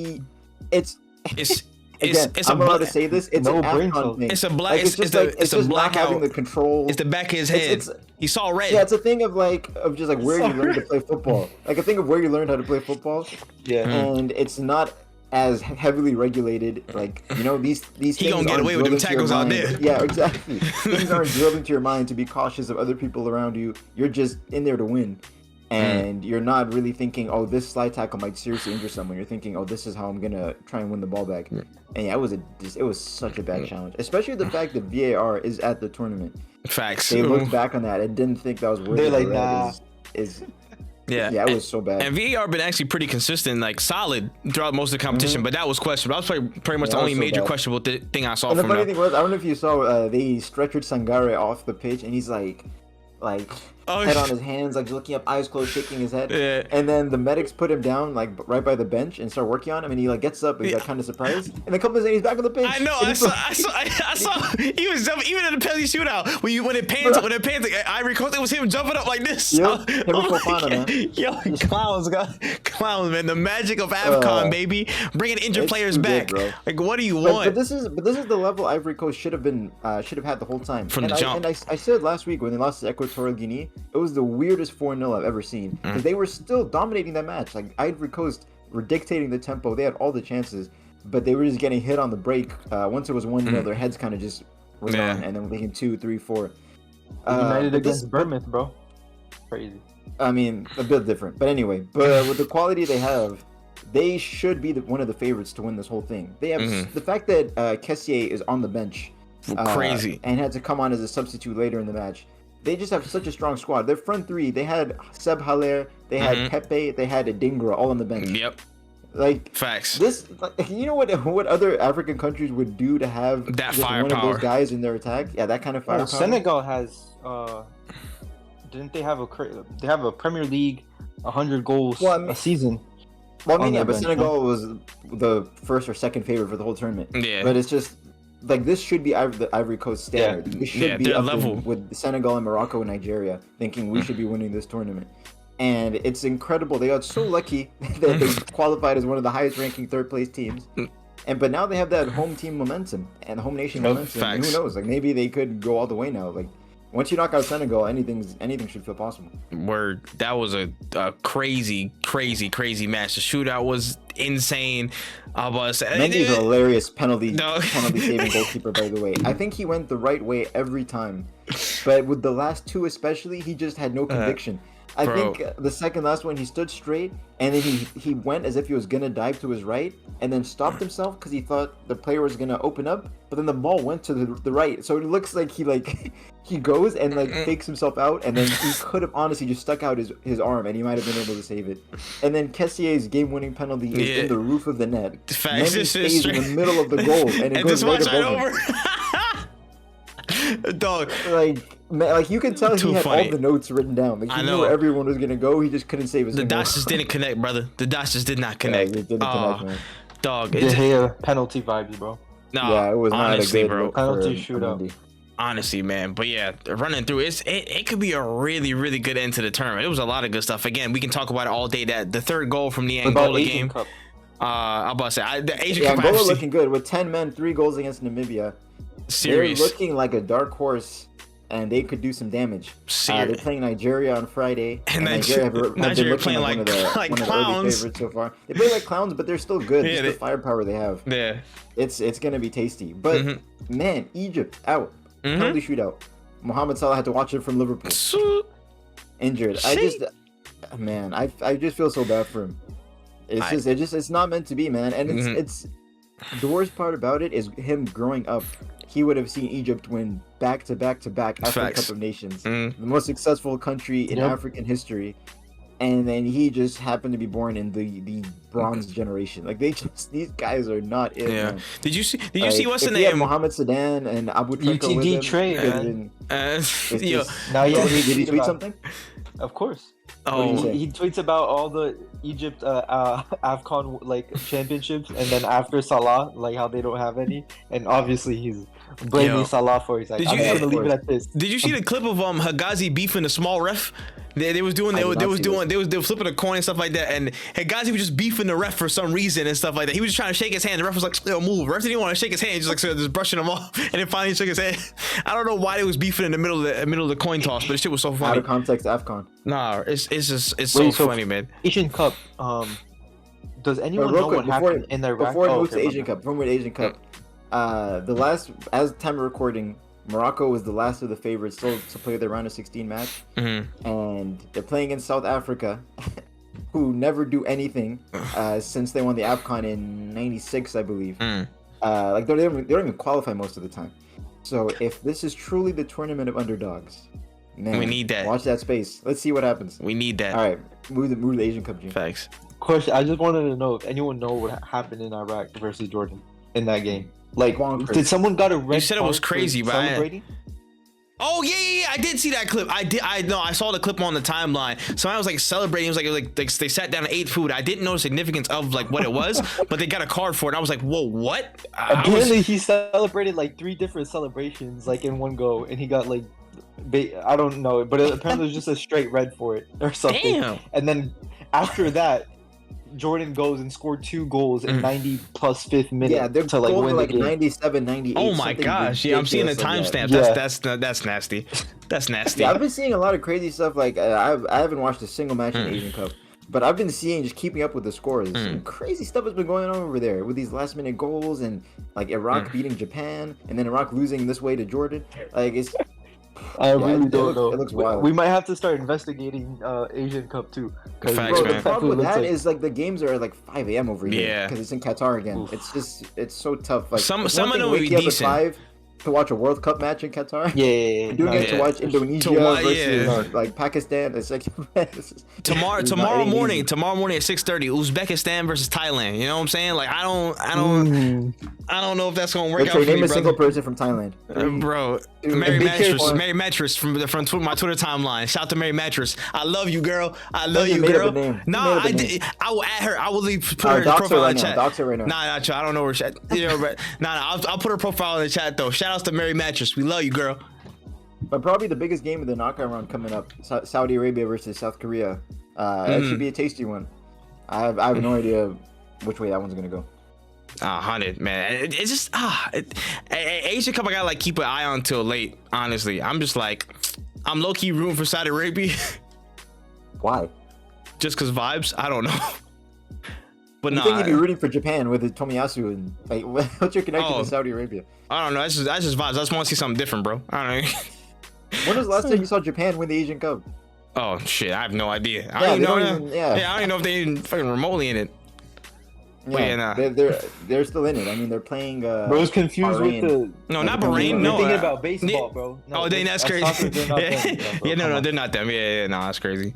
I'm allowed to say this. It's an AFCON thing. It's a black. Like, it's just not having the control. It's the back of his head. He saw red. Yeah, it's a thing of just like where you learn to play football. Like a thing of where you learned how to play football. Yeah. And it's not as heavily regulated. Like these things. He gonna get away with them tackles out there. Yeah, exactly. Things aren't drilled into your mind to be cautious of other people around you. You're just in there to win. And you're not really thinking, oh, this slide tackle might seriously injure someone. You're thinking, oh, this is how I'm gonna try and win the ball back. And yeah, it was such a bad challenge, especially the fact that VAR is at the tournament. Facts. They looked back on that and didn't think that was worth it. They're like, nah. Yeah, it was so bad. And VAR been actually pretty consistent, like solid throughout most of the competition, but that was questionable. That was pretty much the only major questionable thing I saw. And the funny thing was, I don't know if you saw, they stretchered Sangare off the pitch, and he's like head on his hands, like looking up, eyes closed, shaking his head. Yeah. And then the medics put him down like right by the bench and start working on him, and he like gets up and got kind of surprised. And then comes in, he's back on the pitch. I know. I saw. He was jumping even in the penalty shootout when it pans. Like, Ivory Coast, it was him jumping up like this. Yep. Man. Yo, clowns, man. The magic of AFCON, baby. Bringing injured players back. Good, like, what do you want? But this is the level Ivory Coast should have had the whole time from the jump. I said last week when they lost to Equatorial Guinea, it was the weirdest 4-0 I've ever seen, because they were still dominating that match. Like Ivory Coast were dictating the tempo. They had all the chances, but they were just getting hit on the break. Once it was 1-0, their heads kind of just were gone, and then making 2, 3, 4. United against Bournemouth, bro. Crazy. I mean, a bit different, but anyway. But with the quality they have, they should be one of the favorites to win this whole thing. They have the fact that Kessié is on the bench, crazy, and had to come on as a substitute later in the match. They just have such a strong squad. Their front three, they had Seb Haller, they had Pepe, they had Adingra all on the bench. Yep. Like facts. This, you know what other African countries would do to have that just one of those guys in their attack? Yeah, that kind of firepower. Senegal has. Didn't they have a Premier League 100 goals a season? Well, I mean, but Senegal was the first or second favorite for the whole tournament. Yeah. But it's just. Like this should be the Ivory Coast standard. Yeah. This should be up level with Senegal and Morocco and Nigeria, thinking we should be winning this tournament. And it's incredible. They got so lucky that they qualified as one of the highest ranking third place teams. But now they have that home team momentum and home nation momentum. And who knows? Like maybe they could go all the way now. Like once you knock out Senegal, anything should feel possible. Word. That was a crazy match. The shootout was insane. Mendy's a hilarious penalty saving goalkeeper, by the way. I think he went the right way every time, but with the last two especially, he just had no conviction. I think the second last one, he stood straight, and then he went as if he was gonna dive to his right, and then stopped himself because he thought the player was gonna open up, but then the ball went to the right, so it looks like he goes and fakes himself out, and then he could have honestly just stuck out his arm, and he might have been able to save it. And then Kessié's game-winning penalty is in the roof of the net. Mendy stays in the middle of the goal, and it goes right over. Dog, like you can tell he had all the notes written down. Like he knew where everyone was gonna go. He just couldn't save his. The dots just didn't connect, brother. The dots just did not connect. Yeah, it didn't connect, man. Dog, it's penalty vibes, bro. No, yeah, it was honestly, not a good penalty shootout. Honestly, man, but yeah, running through it could be a really, really good end to the tournament. It was a lot of good stuff. Again, we can talk about it all day. That the third goal from the Angola game. I'm about to say the Asian Yeah, Cup. Angola looking good with 10 men, 3 goals against Namibia. Serious. They're looking like a dark horse, and they could do some damage. They're playing Nigeria on Friday, and Nigeria have been looking like one of the early favorites so far. They play like clowns, but they're still good. Yeah, just the firepower they have. Yeah, it's gonna be tasty. But man, Egypt out, penalty shootout. Mohamed Salah had to watch it from Liverpool, injured. I just feel so bad for him. It's not meant to be, man. And it's the worst part about it is him growing up. He would have seen Egypt win back-to-back African Cup of Nations, the most successful country in African history, and then he just happened to be born in the bronze generation. Like these guys are not it. Yeah. Man. Did you see what's the name? Mohamed Sadan and Abu Trika with him. Trade. Did he tweet something? Of course. Oh, he tweets about all the Egypt AFCON like championships, and then after Salah, like how they don't have any, and obviously he's blaming Salah for it. Like, I'm gonna leave it at this. Did you see the clip of Higazi beefing the small ref? They was flipping a coin and stuff like that, and Higazi was just beefing the ref for some reason and stuff like that. He was just trying to shake his hand. The ref was like, "Yo, move." The ref didn't want to shake his hand, just brushing him off, and then finally shook his hand. I don't know why they was beefing in the middle of the coin toss, but the shit was so funny. Out of context, AFCON. Nah, it's so funny, man. Asian Cup. Does anyone know what happened in the Before it moves to Asian Cup? The last, as time of recording, Morocco was the last of the favorites still to play their round of 16 match, and they're playing against South Africa, who never do anything since they won the AFCON in '96, I believe. Like they don't even qualify most of the time. So if this is truly the tournament of underdogs, man, we need that. Watch that space. Let's see what happens. We need that. All right, move the Asian Cup. Jim. Facts. Question: I just wanted to know if anyone know what happened in Iraq versus Jordan in that game. Like, did someone got a red? You said it was crazy, right? Oh yeah, I did see that clip. I saw the clip on the timeline. Someone was like celebrating. It was like they sat down and ate food. I didn't know the significance of like what it was, but they got a card for it. I was like, whoa, what? Apparently, he celebrated like 3 different celebrations like in one go, and he got like, I don't know, but apparently it was just a straight red for it or something. Damn. And then after that, Jordan goes and scored 2 goals in 90 plus 5th minute. Yeah, they're to like win like the game. 97, 98. Oh my gosh! Yeah, I'm seeing the timestamp. That's nasty. That's nasty. Yeah, I've been seeing a lot of crazy stuff. Like I haven't watched a single match in the Asian Cup, but I've been seeing, just keeping up with the scores. Some crazy stuff has been going on over there with these last minute goals, and like Iraq beating Japan, and then Iraq losing this way to Jordan. Like it's. I really don't know. It looks wild. We might have to start investigating Asian Cup too. Facts, the problem with that is like the games are like 5 a.m. over here. Yeah. Because it's in Qatar again. Oof. It's so tough. Like some of them would be decent. 5 to watch a World Cup match in Qatar. Yeah. Doing it to watch Indonesia versus like Pakistan. It's like tomorrow morning at 6:30, Uzbekistan versus Thailand. You know what I'm saying? Like I don't know if that's gonna work out for me, name a single person from Thailand, bro. Mary Mattress from my Twitter timeline. Shout out to Mary Mattress. I love you, girl. I love you, girl. No, I did. I will add her. I will put her profile in the chat. Right now. Nah, I don't know where she. I'll put her profile in the chat though. Shout outs to Mary Mattress. We love you, girl. But probably the biggest game of the knockout round coming up: Saudi Arabia versus South Korea. That should be a tasty one. I have no idea which way that one's gonna go. 100, man. It's just Asia Cup. I gotta like keep an eye on till late. Honestly, I'm just like, I'm low key rooting for Saudi Arabia. Why? Just cause vibes. I don't know. But I think you'd be rooting for Japan with the Tomiyasu, and like, what's your connection to Saudi Arabia? I don't know. That's just vibes. I just want to see something different, bro. I don't know. When was the last time you saw Japan win the Asian Cup? Oh shit, I have no idea. I don't even know if they even fucking remotely in it. Yeah, they're still in it. I mean, they're playing. Bro's confused Bahrain. with the. No, not Bahrain. No, thinking about baseball, bro. No, that's crazy. They're not them. Yeah, no, that's crazy.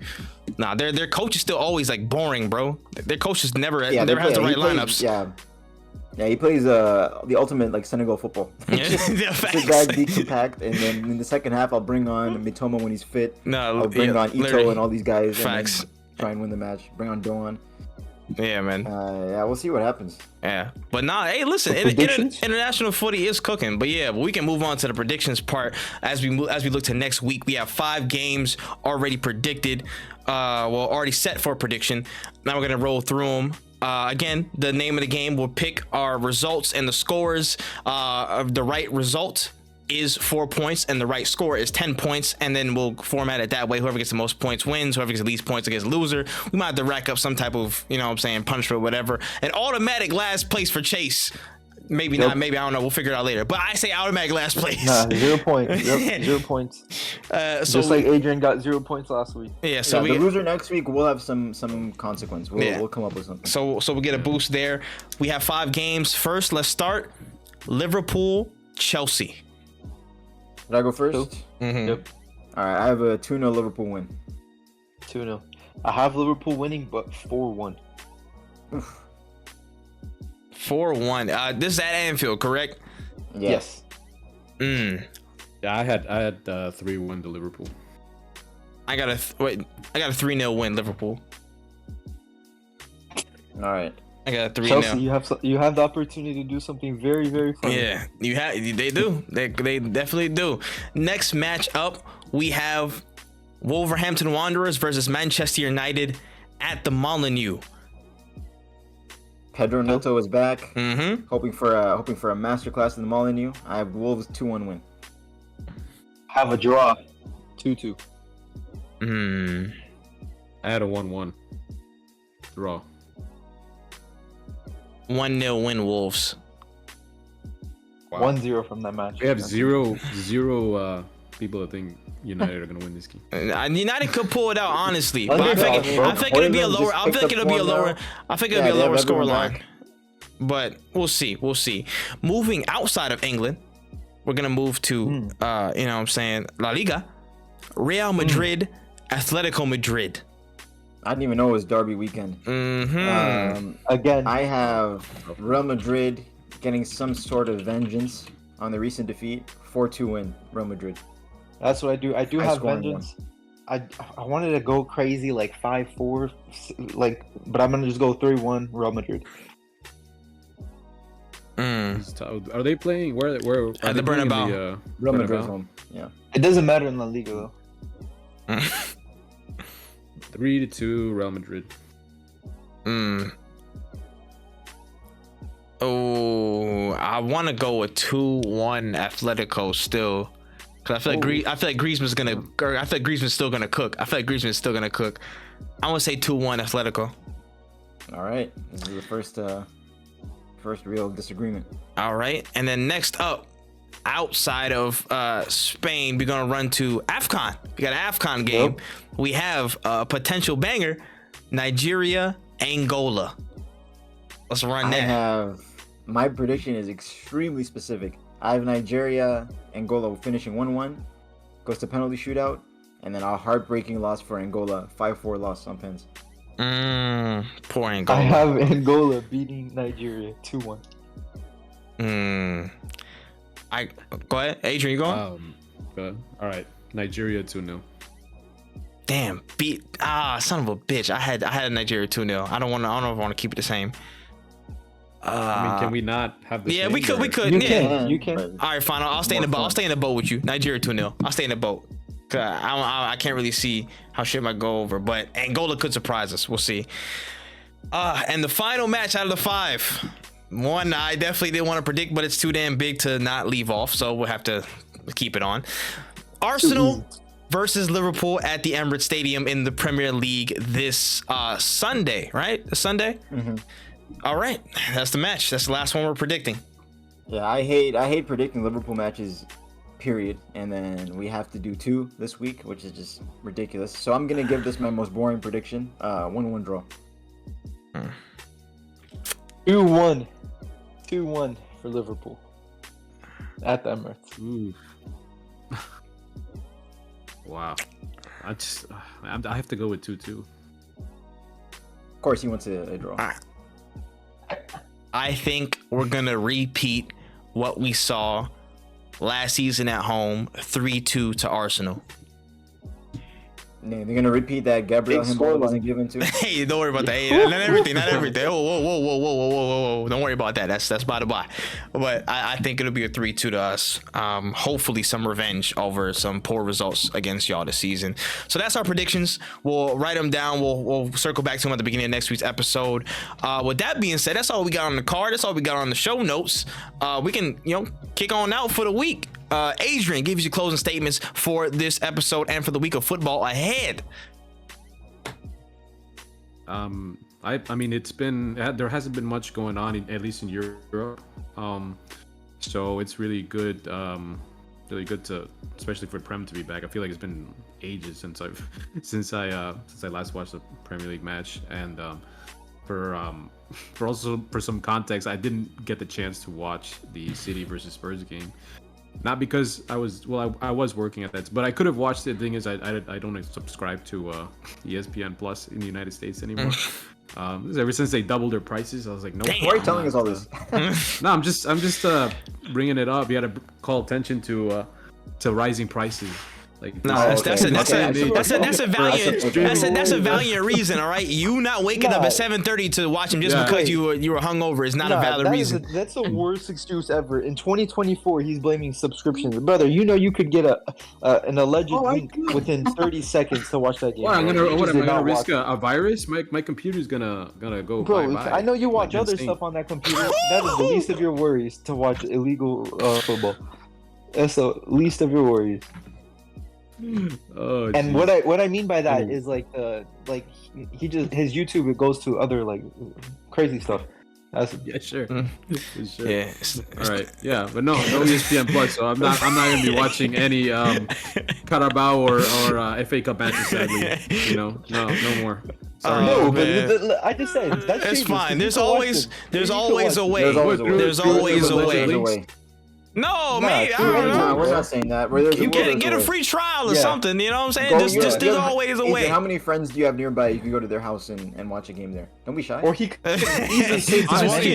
Nah, their coach is still always like boring, bro. Their coach is never has the right lineups. Yeah, he plays the ultimate like Senegal football. Just bag deep compact, and then in the second half, I'll bring on Mitoma when he's fit. I'll bring on Ito and all these guys. Facts. And try and win the match. Bring on Doan. Yeah, man. We'll see what happens. Yeah, but nah. Hey, listen, international footy is cooking. But yeah, we can move on to the predictions part as we look to next week. We have 5 games already predicted. Already set for prediction. Now we're gonna roll through them. again, the name of the game, we'll pick our results and the scores. Of the right result is 4 points and the right score is 10 points, and then we'll format it that way. Whoever gets the most points wins, whoever gets the least points gets a loser. We might have to rack up some type of, punishment, whatever. An automatic last place for Chase. Maybe not, maybe, I don't know, we'll figure it out later, but I say automatic last place. Nah, 0 points. Yep, 0 points. Just like Adrian got 0 points last week. So the loser next week will have some consequence. We'll come up with something. So we'll get a boost there. We have 5 games. First, let's start Liverpool Chelsea. Did I go first? Yep. All right, I have a 2-0 Liverpool win. 2-0. I have Liverpool winning, but 4-1. 4-1. This is at Anfield, correct? Yes. Yeah, I had 3-1 to Liverpool. I got a 3-0 win Liverpool. All right. I got a 3-0. Chelsea, you have the opportunity to do something very, very fun. Yeah, they do. They definitely do. Next match up, we have Wolverhampton Wanderers versus Manchester United at the Molineux. Pedro Neto is back. Hoping for a masterclass in the Molineux. I have Wolves 2-1 win. Have a draw. 2-2. I had a 1-1 draw. 1-0 win Wolves. Wow. 1-0 from that match. We have zero people that think United are gonna win this game. United could pull it out, honestly, but I think it'll be a lower. I think it'll be a lower score line. But we'll see. Moving outside of England, we're gonna move to La Liga. Real Madrid, Atletico Madrid. I didn't even know it was Derby weekend. Again, I have Real Madrid getting some sort of vengeance on the recent defeat. 4-2 win, Real Madrid. That's what I do. I do have vengeance. I wanted to go crazy like 5-4, but I'm gonna just go 3-1 Real Madrid. Are they playing? Where at the Bernabeu? Real Madrid's home. Yeah. It doesn't matter in La Liga though. 3-2 Real Madrid. Oh, I want to go with 2-1 Atletico still, because I feel like Griezmann's still gonna cook. I want to say 2-1 Atletico. All right, this is the first real disagreement. All right, and then next up, outside of Spain, we're gonna run to AFCON. We got an AFCON game. Yep. We have a potential banger, Nigeria, Angola. Let's run that. My prediction is extremely specific. I have Nigeria, Angola finishing 1-1, goes to penalty shootout, and then a heartbreaking loss for Angola, 5-4 loss on pens. Poor Angola. I have Angola beating Nigeria 2-1. Go ahead, Adrian. You going? All right, Nigeria 2-0. Damn, son of a bitch. I had Nigeria 2-0. I don't know if I want to keep it the same. Can we not have the same? We could. You can. All right, fine. I'll stay in the boat. I'll stay in the boat with you. Nigeria 2-0. I'll stay in the boat. I can't really see how shit might go over, but Angola could surprise us. We'll see. And the final match out of the 5. One I definitely didn't want to predict, but it's too damn big to not leave off, so we'll have to keep it on. Arsenal versus Liverpool at the Emirates Stadium in the Premier League this Sunday, right? The Sunday? All right, that's the match. That's the last one we're predicting. Yeah, I hate predicting Liverpool matches, period. And then we have to do 2 this week, which is just ridiculous. So I'm gonna give this my most boring prediction: 1-1 draw. 2-1 for Liverpool at the Emirates. Ooh. Wow. I have to go with 2-2. Of course, he wants a draw. I think we're gonna repeat what we saw last season at home, 3-2 to Arsenal. They're gonna repeat that Gabriel Himbo wasn't given to. Hey, don't worry about that. Hey, not everything. Whoa. Don't worry about that. That's by the by. But I think it'll be a 3-2 to us. Hopefully some revenge over some poor results against y'all this season. So that's our predictions. We'll write them down. We'll circle back to them at the beginning of next week's episode. With that being said, that's all we got on the card. That's all we got on the show notes. We can, kick on out for the week. Adrian, give us your closing statements for this episode and for the week of football ahead. I mean, there hasn't been much going on, at least in Europe. So it's really good to, especially for Prem to be back. I feel like it's been ages since I last watched a Premier League match, and for some context, I didn't get the chance to watch the City versus Spurs game. Not because I was working at that, but I could have watched it. The thing is, I don't subscribe to ESPN Plus in the United States anymore. Ever since they doubled their prices, I was like, no. Why are you telling us all this? No, I'm just bringing it up. You had to call attention to rising prices. Like, no, that's a valiant reason. All right, you not waking up at 7:30 to watch him just because you were hungover is not a valid reason. That's the worst excuse ever. In 2024, he's blaming subscriptions, brother. You could get an alleged link within 30 seconds to watch that game. Well, I'm gonna risk a virus. My computer's gonna go. Bro, I know you watch other stuff on that computer. That is the least of your worries to watch illegal football. That's the least of your worries. Oh, and what I mean by that is his YouTube, it goes to other like crazy stuff. Sure. Sure. Yeah. All right. Yeah, but no ESPN Plus. So I'm not gonna be watching any Carabao or FA Cup matches. Sadly, no more. Sorry. No, but I just said that's it's fine. There's always a way. There's always a way. No, maybe I don't know. We're not saying that. You get a free trial or something. You know what I'm saying? Just there's always a way. How many friends do you have nearby you can go to their house and watch a game there? Don't be shy. Or he could easily say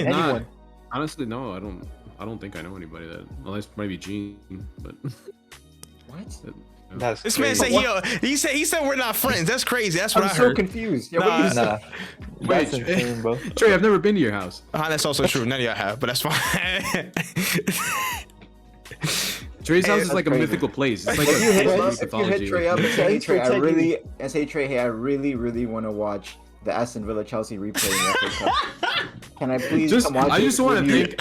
anyone. Honestly, no. I don't think I know anybody that, unless maybe Gene. But what? This man said he said we're not friends. That's crazy. That's what I heard. I'm so confused. Yeah, nah. That's insane, bro. Trey, I've never been to your house. That's also true. None of y'all have, but that's fine. Trey's house is like a mythical place. It's like if you hit Trey up and say, Trey, I really want to watch the Aston Villa Chelsea replay in the FA Cup. Can I please come watch it? I just want to think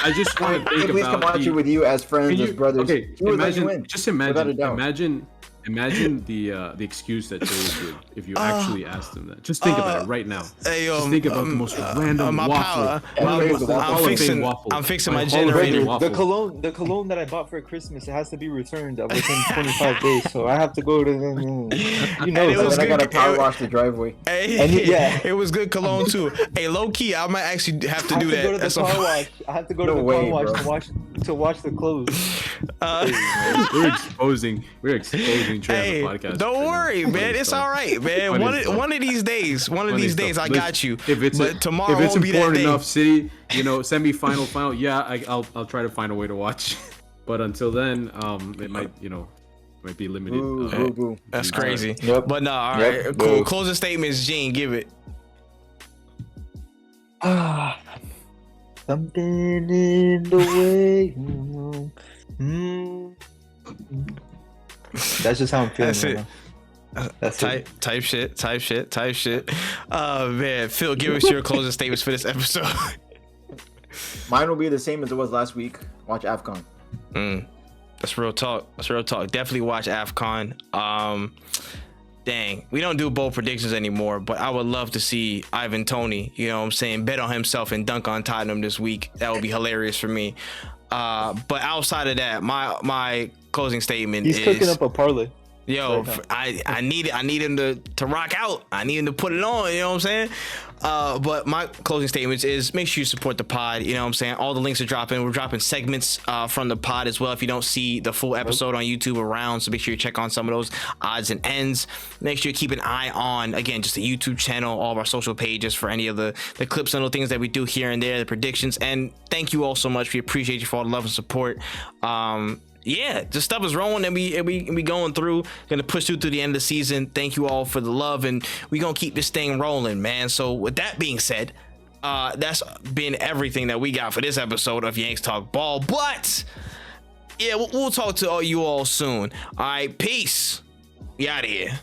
please come watch it with you as friends, as brothers. Okay, imagine the excuse that Trey would give if you actually asked him that. Just think about it right now. Just think about the most random waffle. I'm fixing my generator. The cologne that I bought for Christmas, it has to be returned within 25 days. So I have to go to then I gotta power wash the driveway. It was good cologne too. Hey, low key, I might actually have to do that. I have to go to the car wash to wash the clothes. We're exposing Trey on the podcast. Don't worry, man. It's all right, man. One of these days, I got you. But tomorrow won't be that day. If it's important enough, City, semi-final, final, I'll try to find a way to watch. But until then, it might be limited. That's crazy. Yep. But no, all right, cool. Closing statements, Gene. Give it. Something in the way. That's just how I'm feeling. That's it. Type shit. Man, Phil, give us your closing statements for this episode. Mine will be the same as it was last week. Watch AFCON. That's real talk. Definitely watch AFCON. Dang, we don't do bold predictions anymore, but I would love to see Ivan Toney, bet on himself and dunk on Tottenham this week. That would be hilarious for me. But outside of that, my closing statement is... He's cooking up a parlay. Yo, right, I need him to rock out. I need him to put it on, you know what I'm saying? But my closing statements is make sure you support the pod, you know what I'm saying? All the links are dropping. We're dropping segments from the pod as well. If you don't see the full episode on YouTube around, so make sure you check on some of those odds and ends. Make sure you keep an eye on, again, just the YouTube channel, all of our social pages for any of the clips and the things that we do here and there, the predictions. And thank you all so much. We appreciate you for all the love and support. yeah, just stuff is rolling, and we going through, gonna push through to the end of the season. Thank you all for the love, and we gonna keep this thing rolling, man. So with that being said, that's been everything that we got for this episode of Yanks Talk Ball. But yeah, we'll talk to you all soon. All right, peace. We out of here.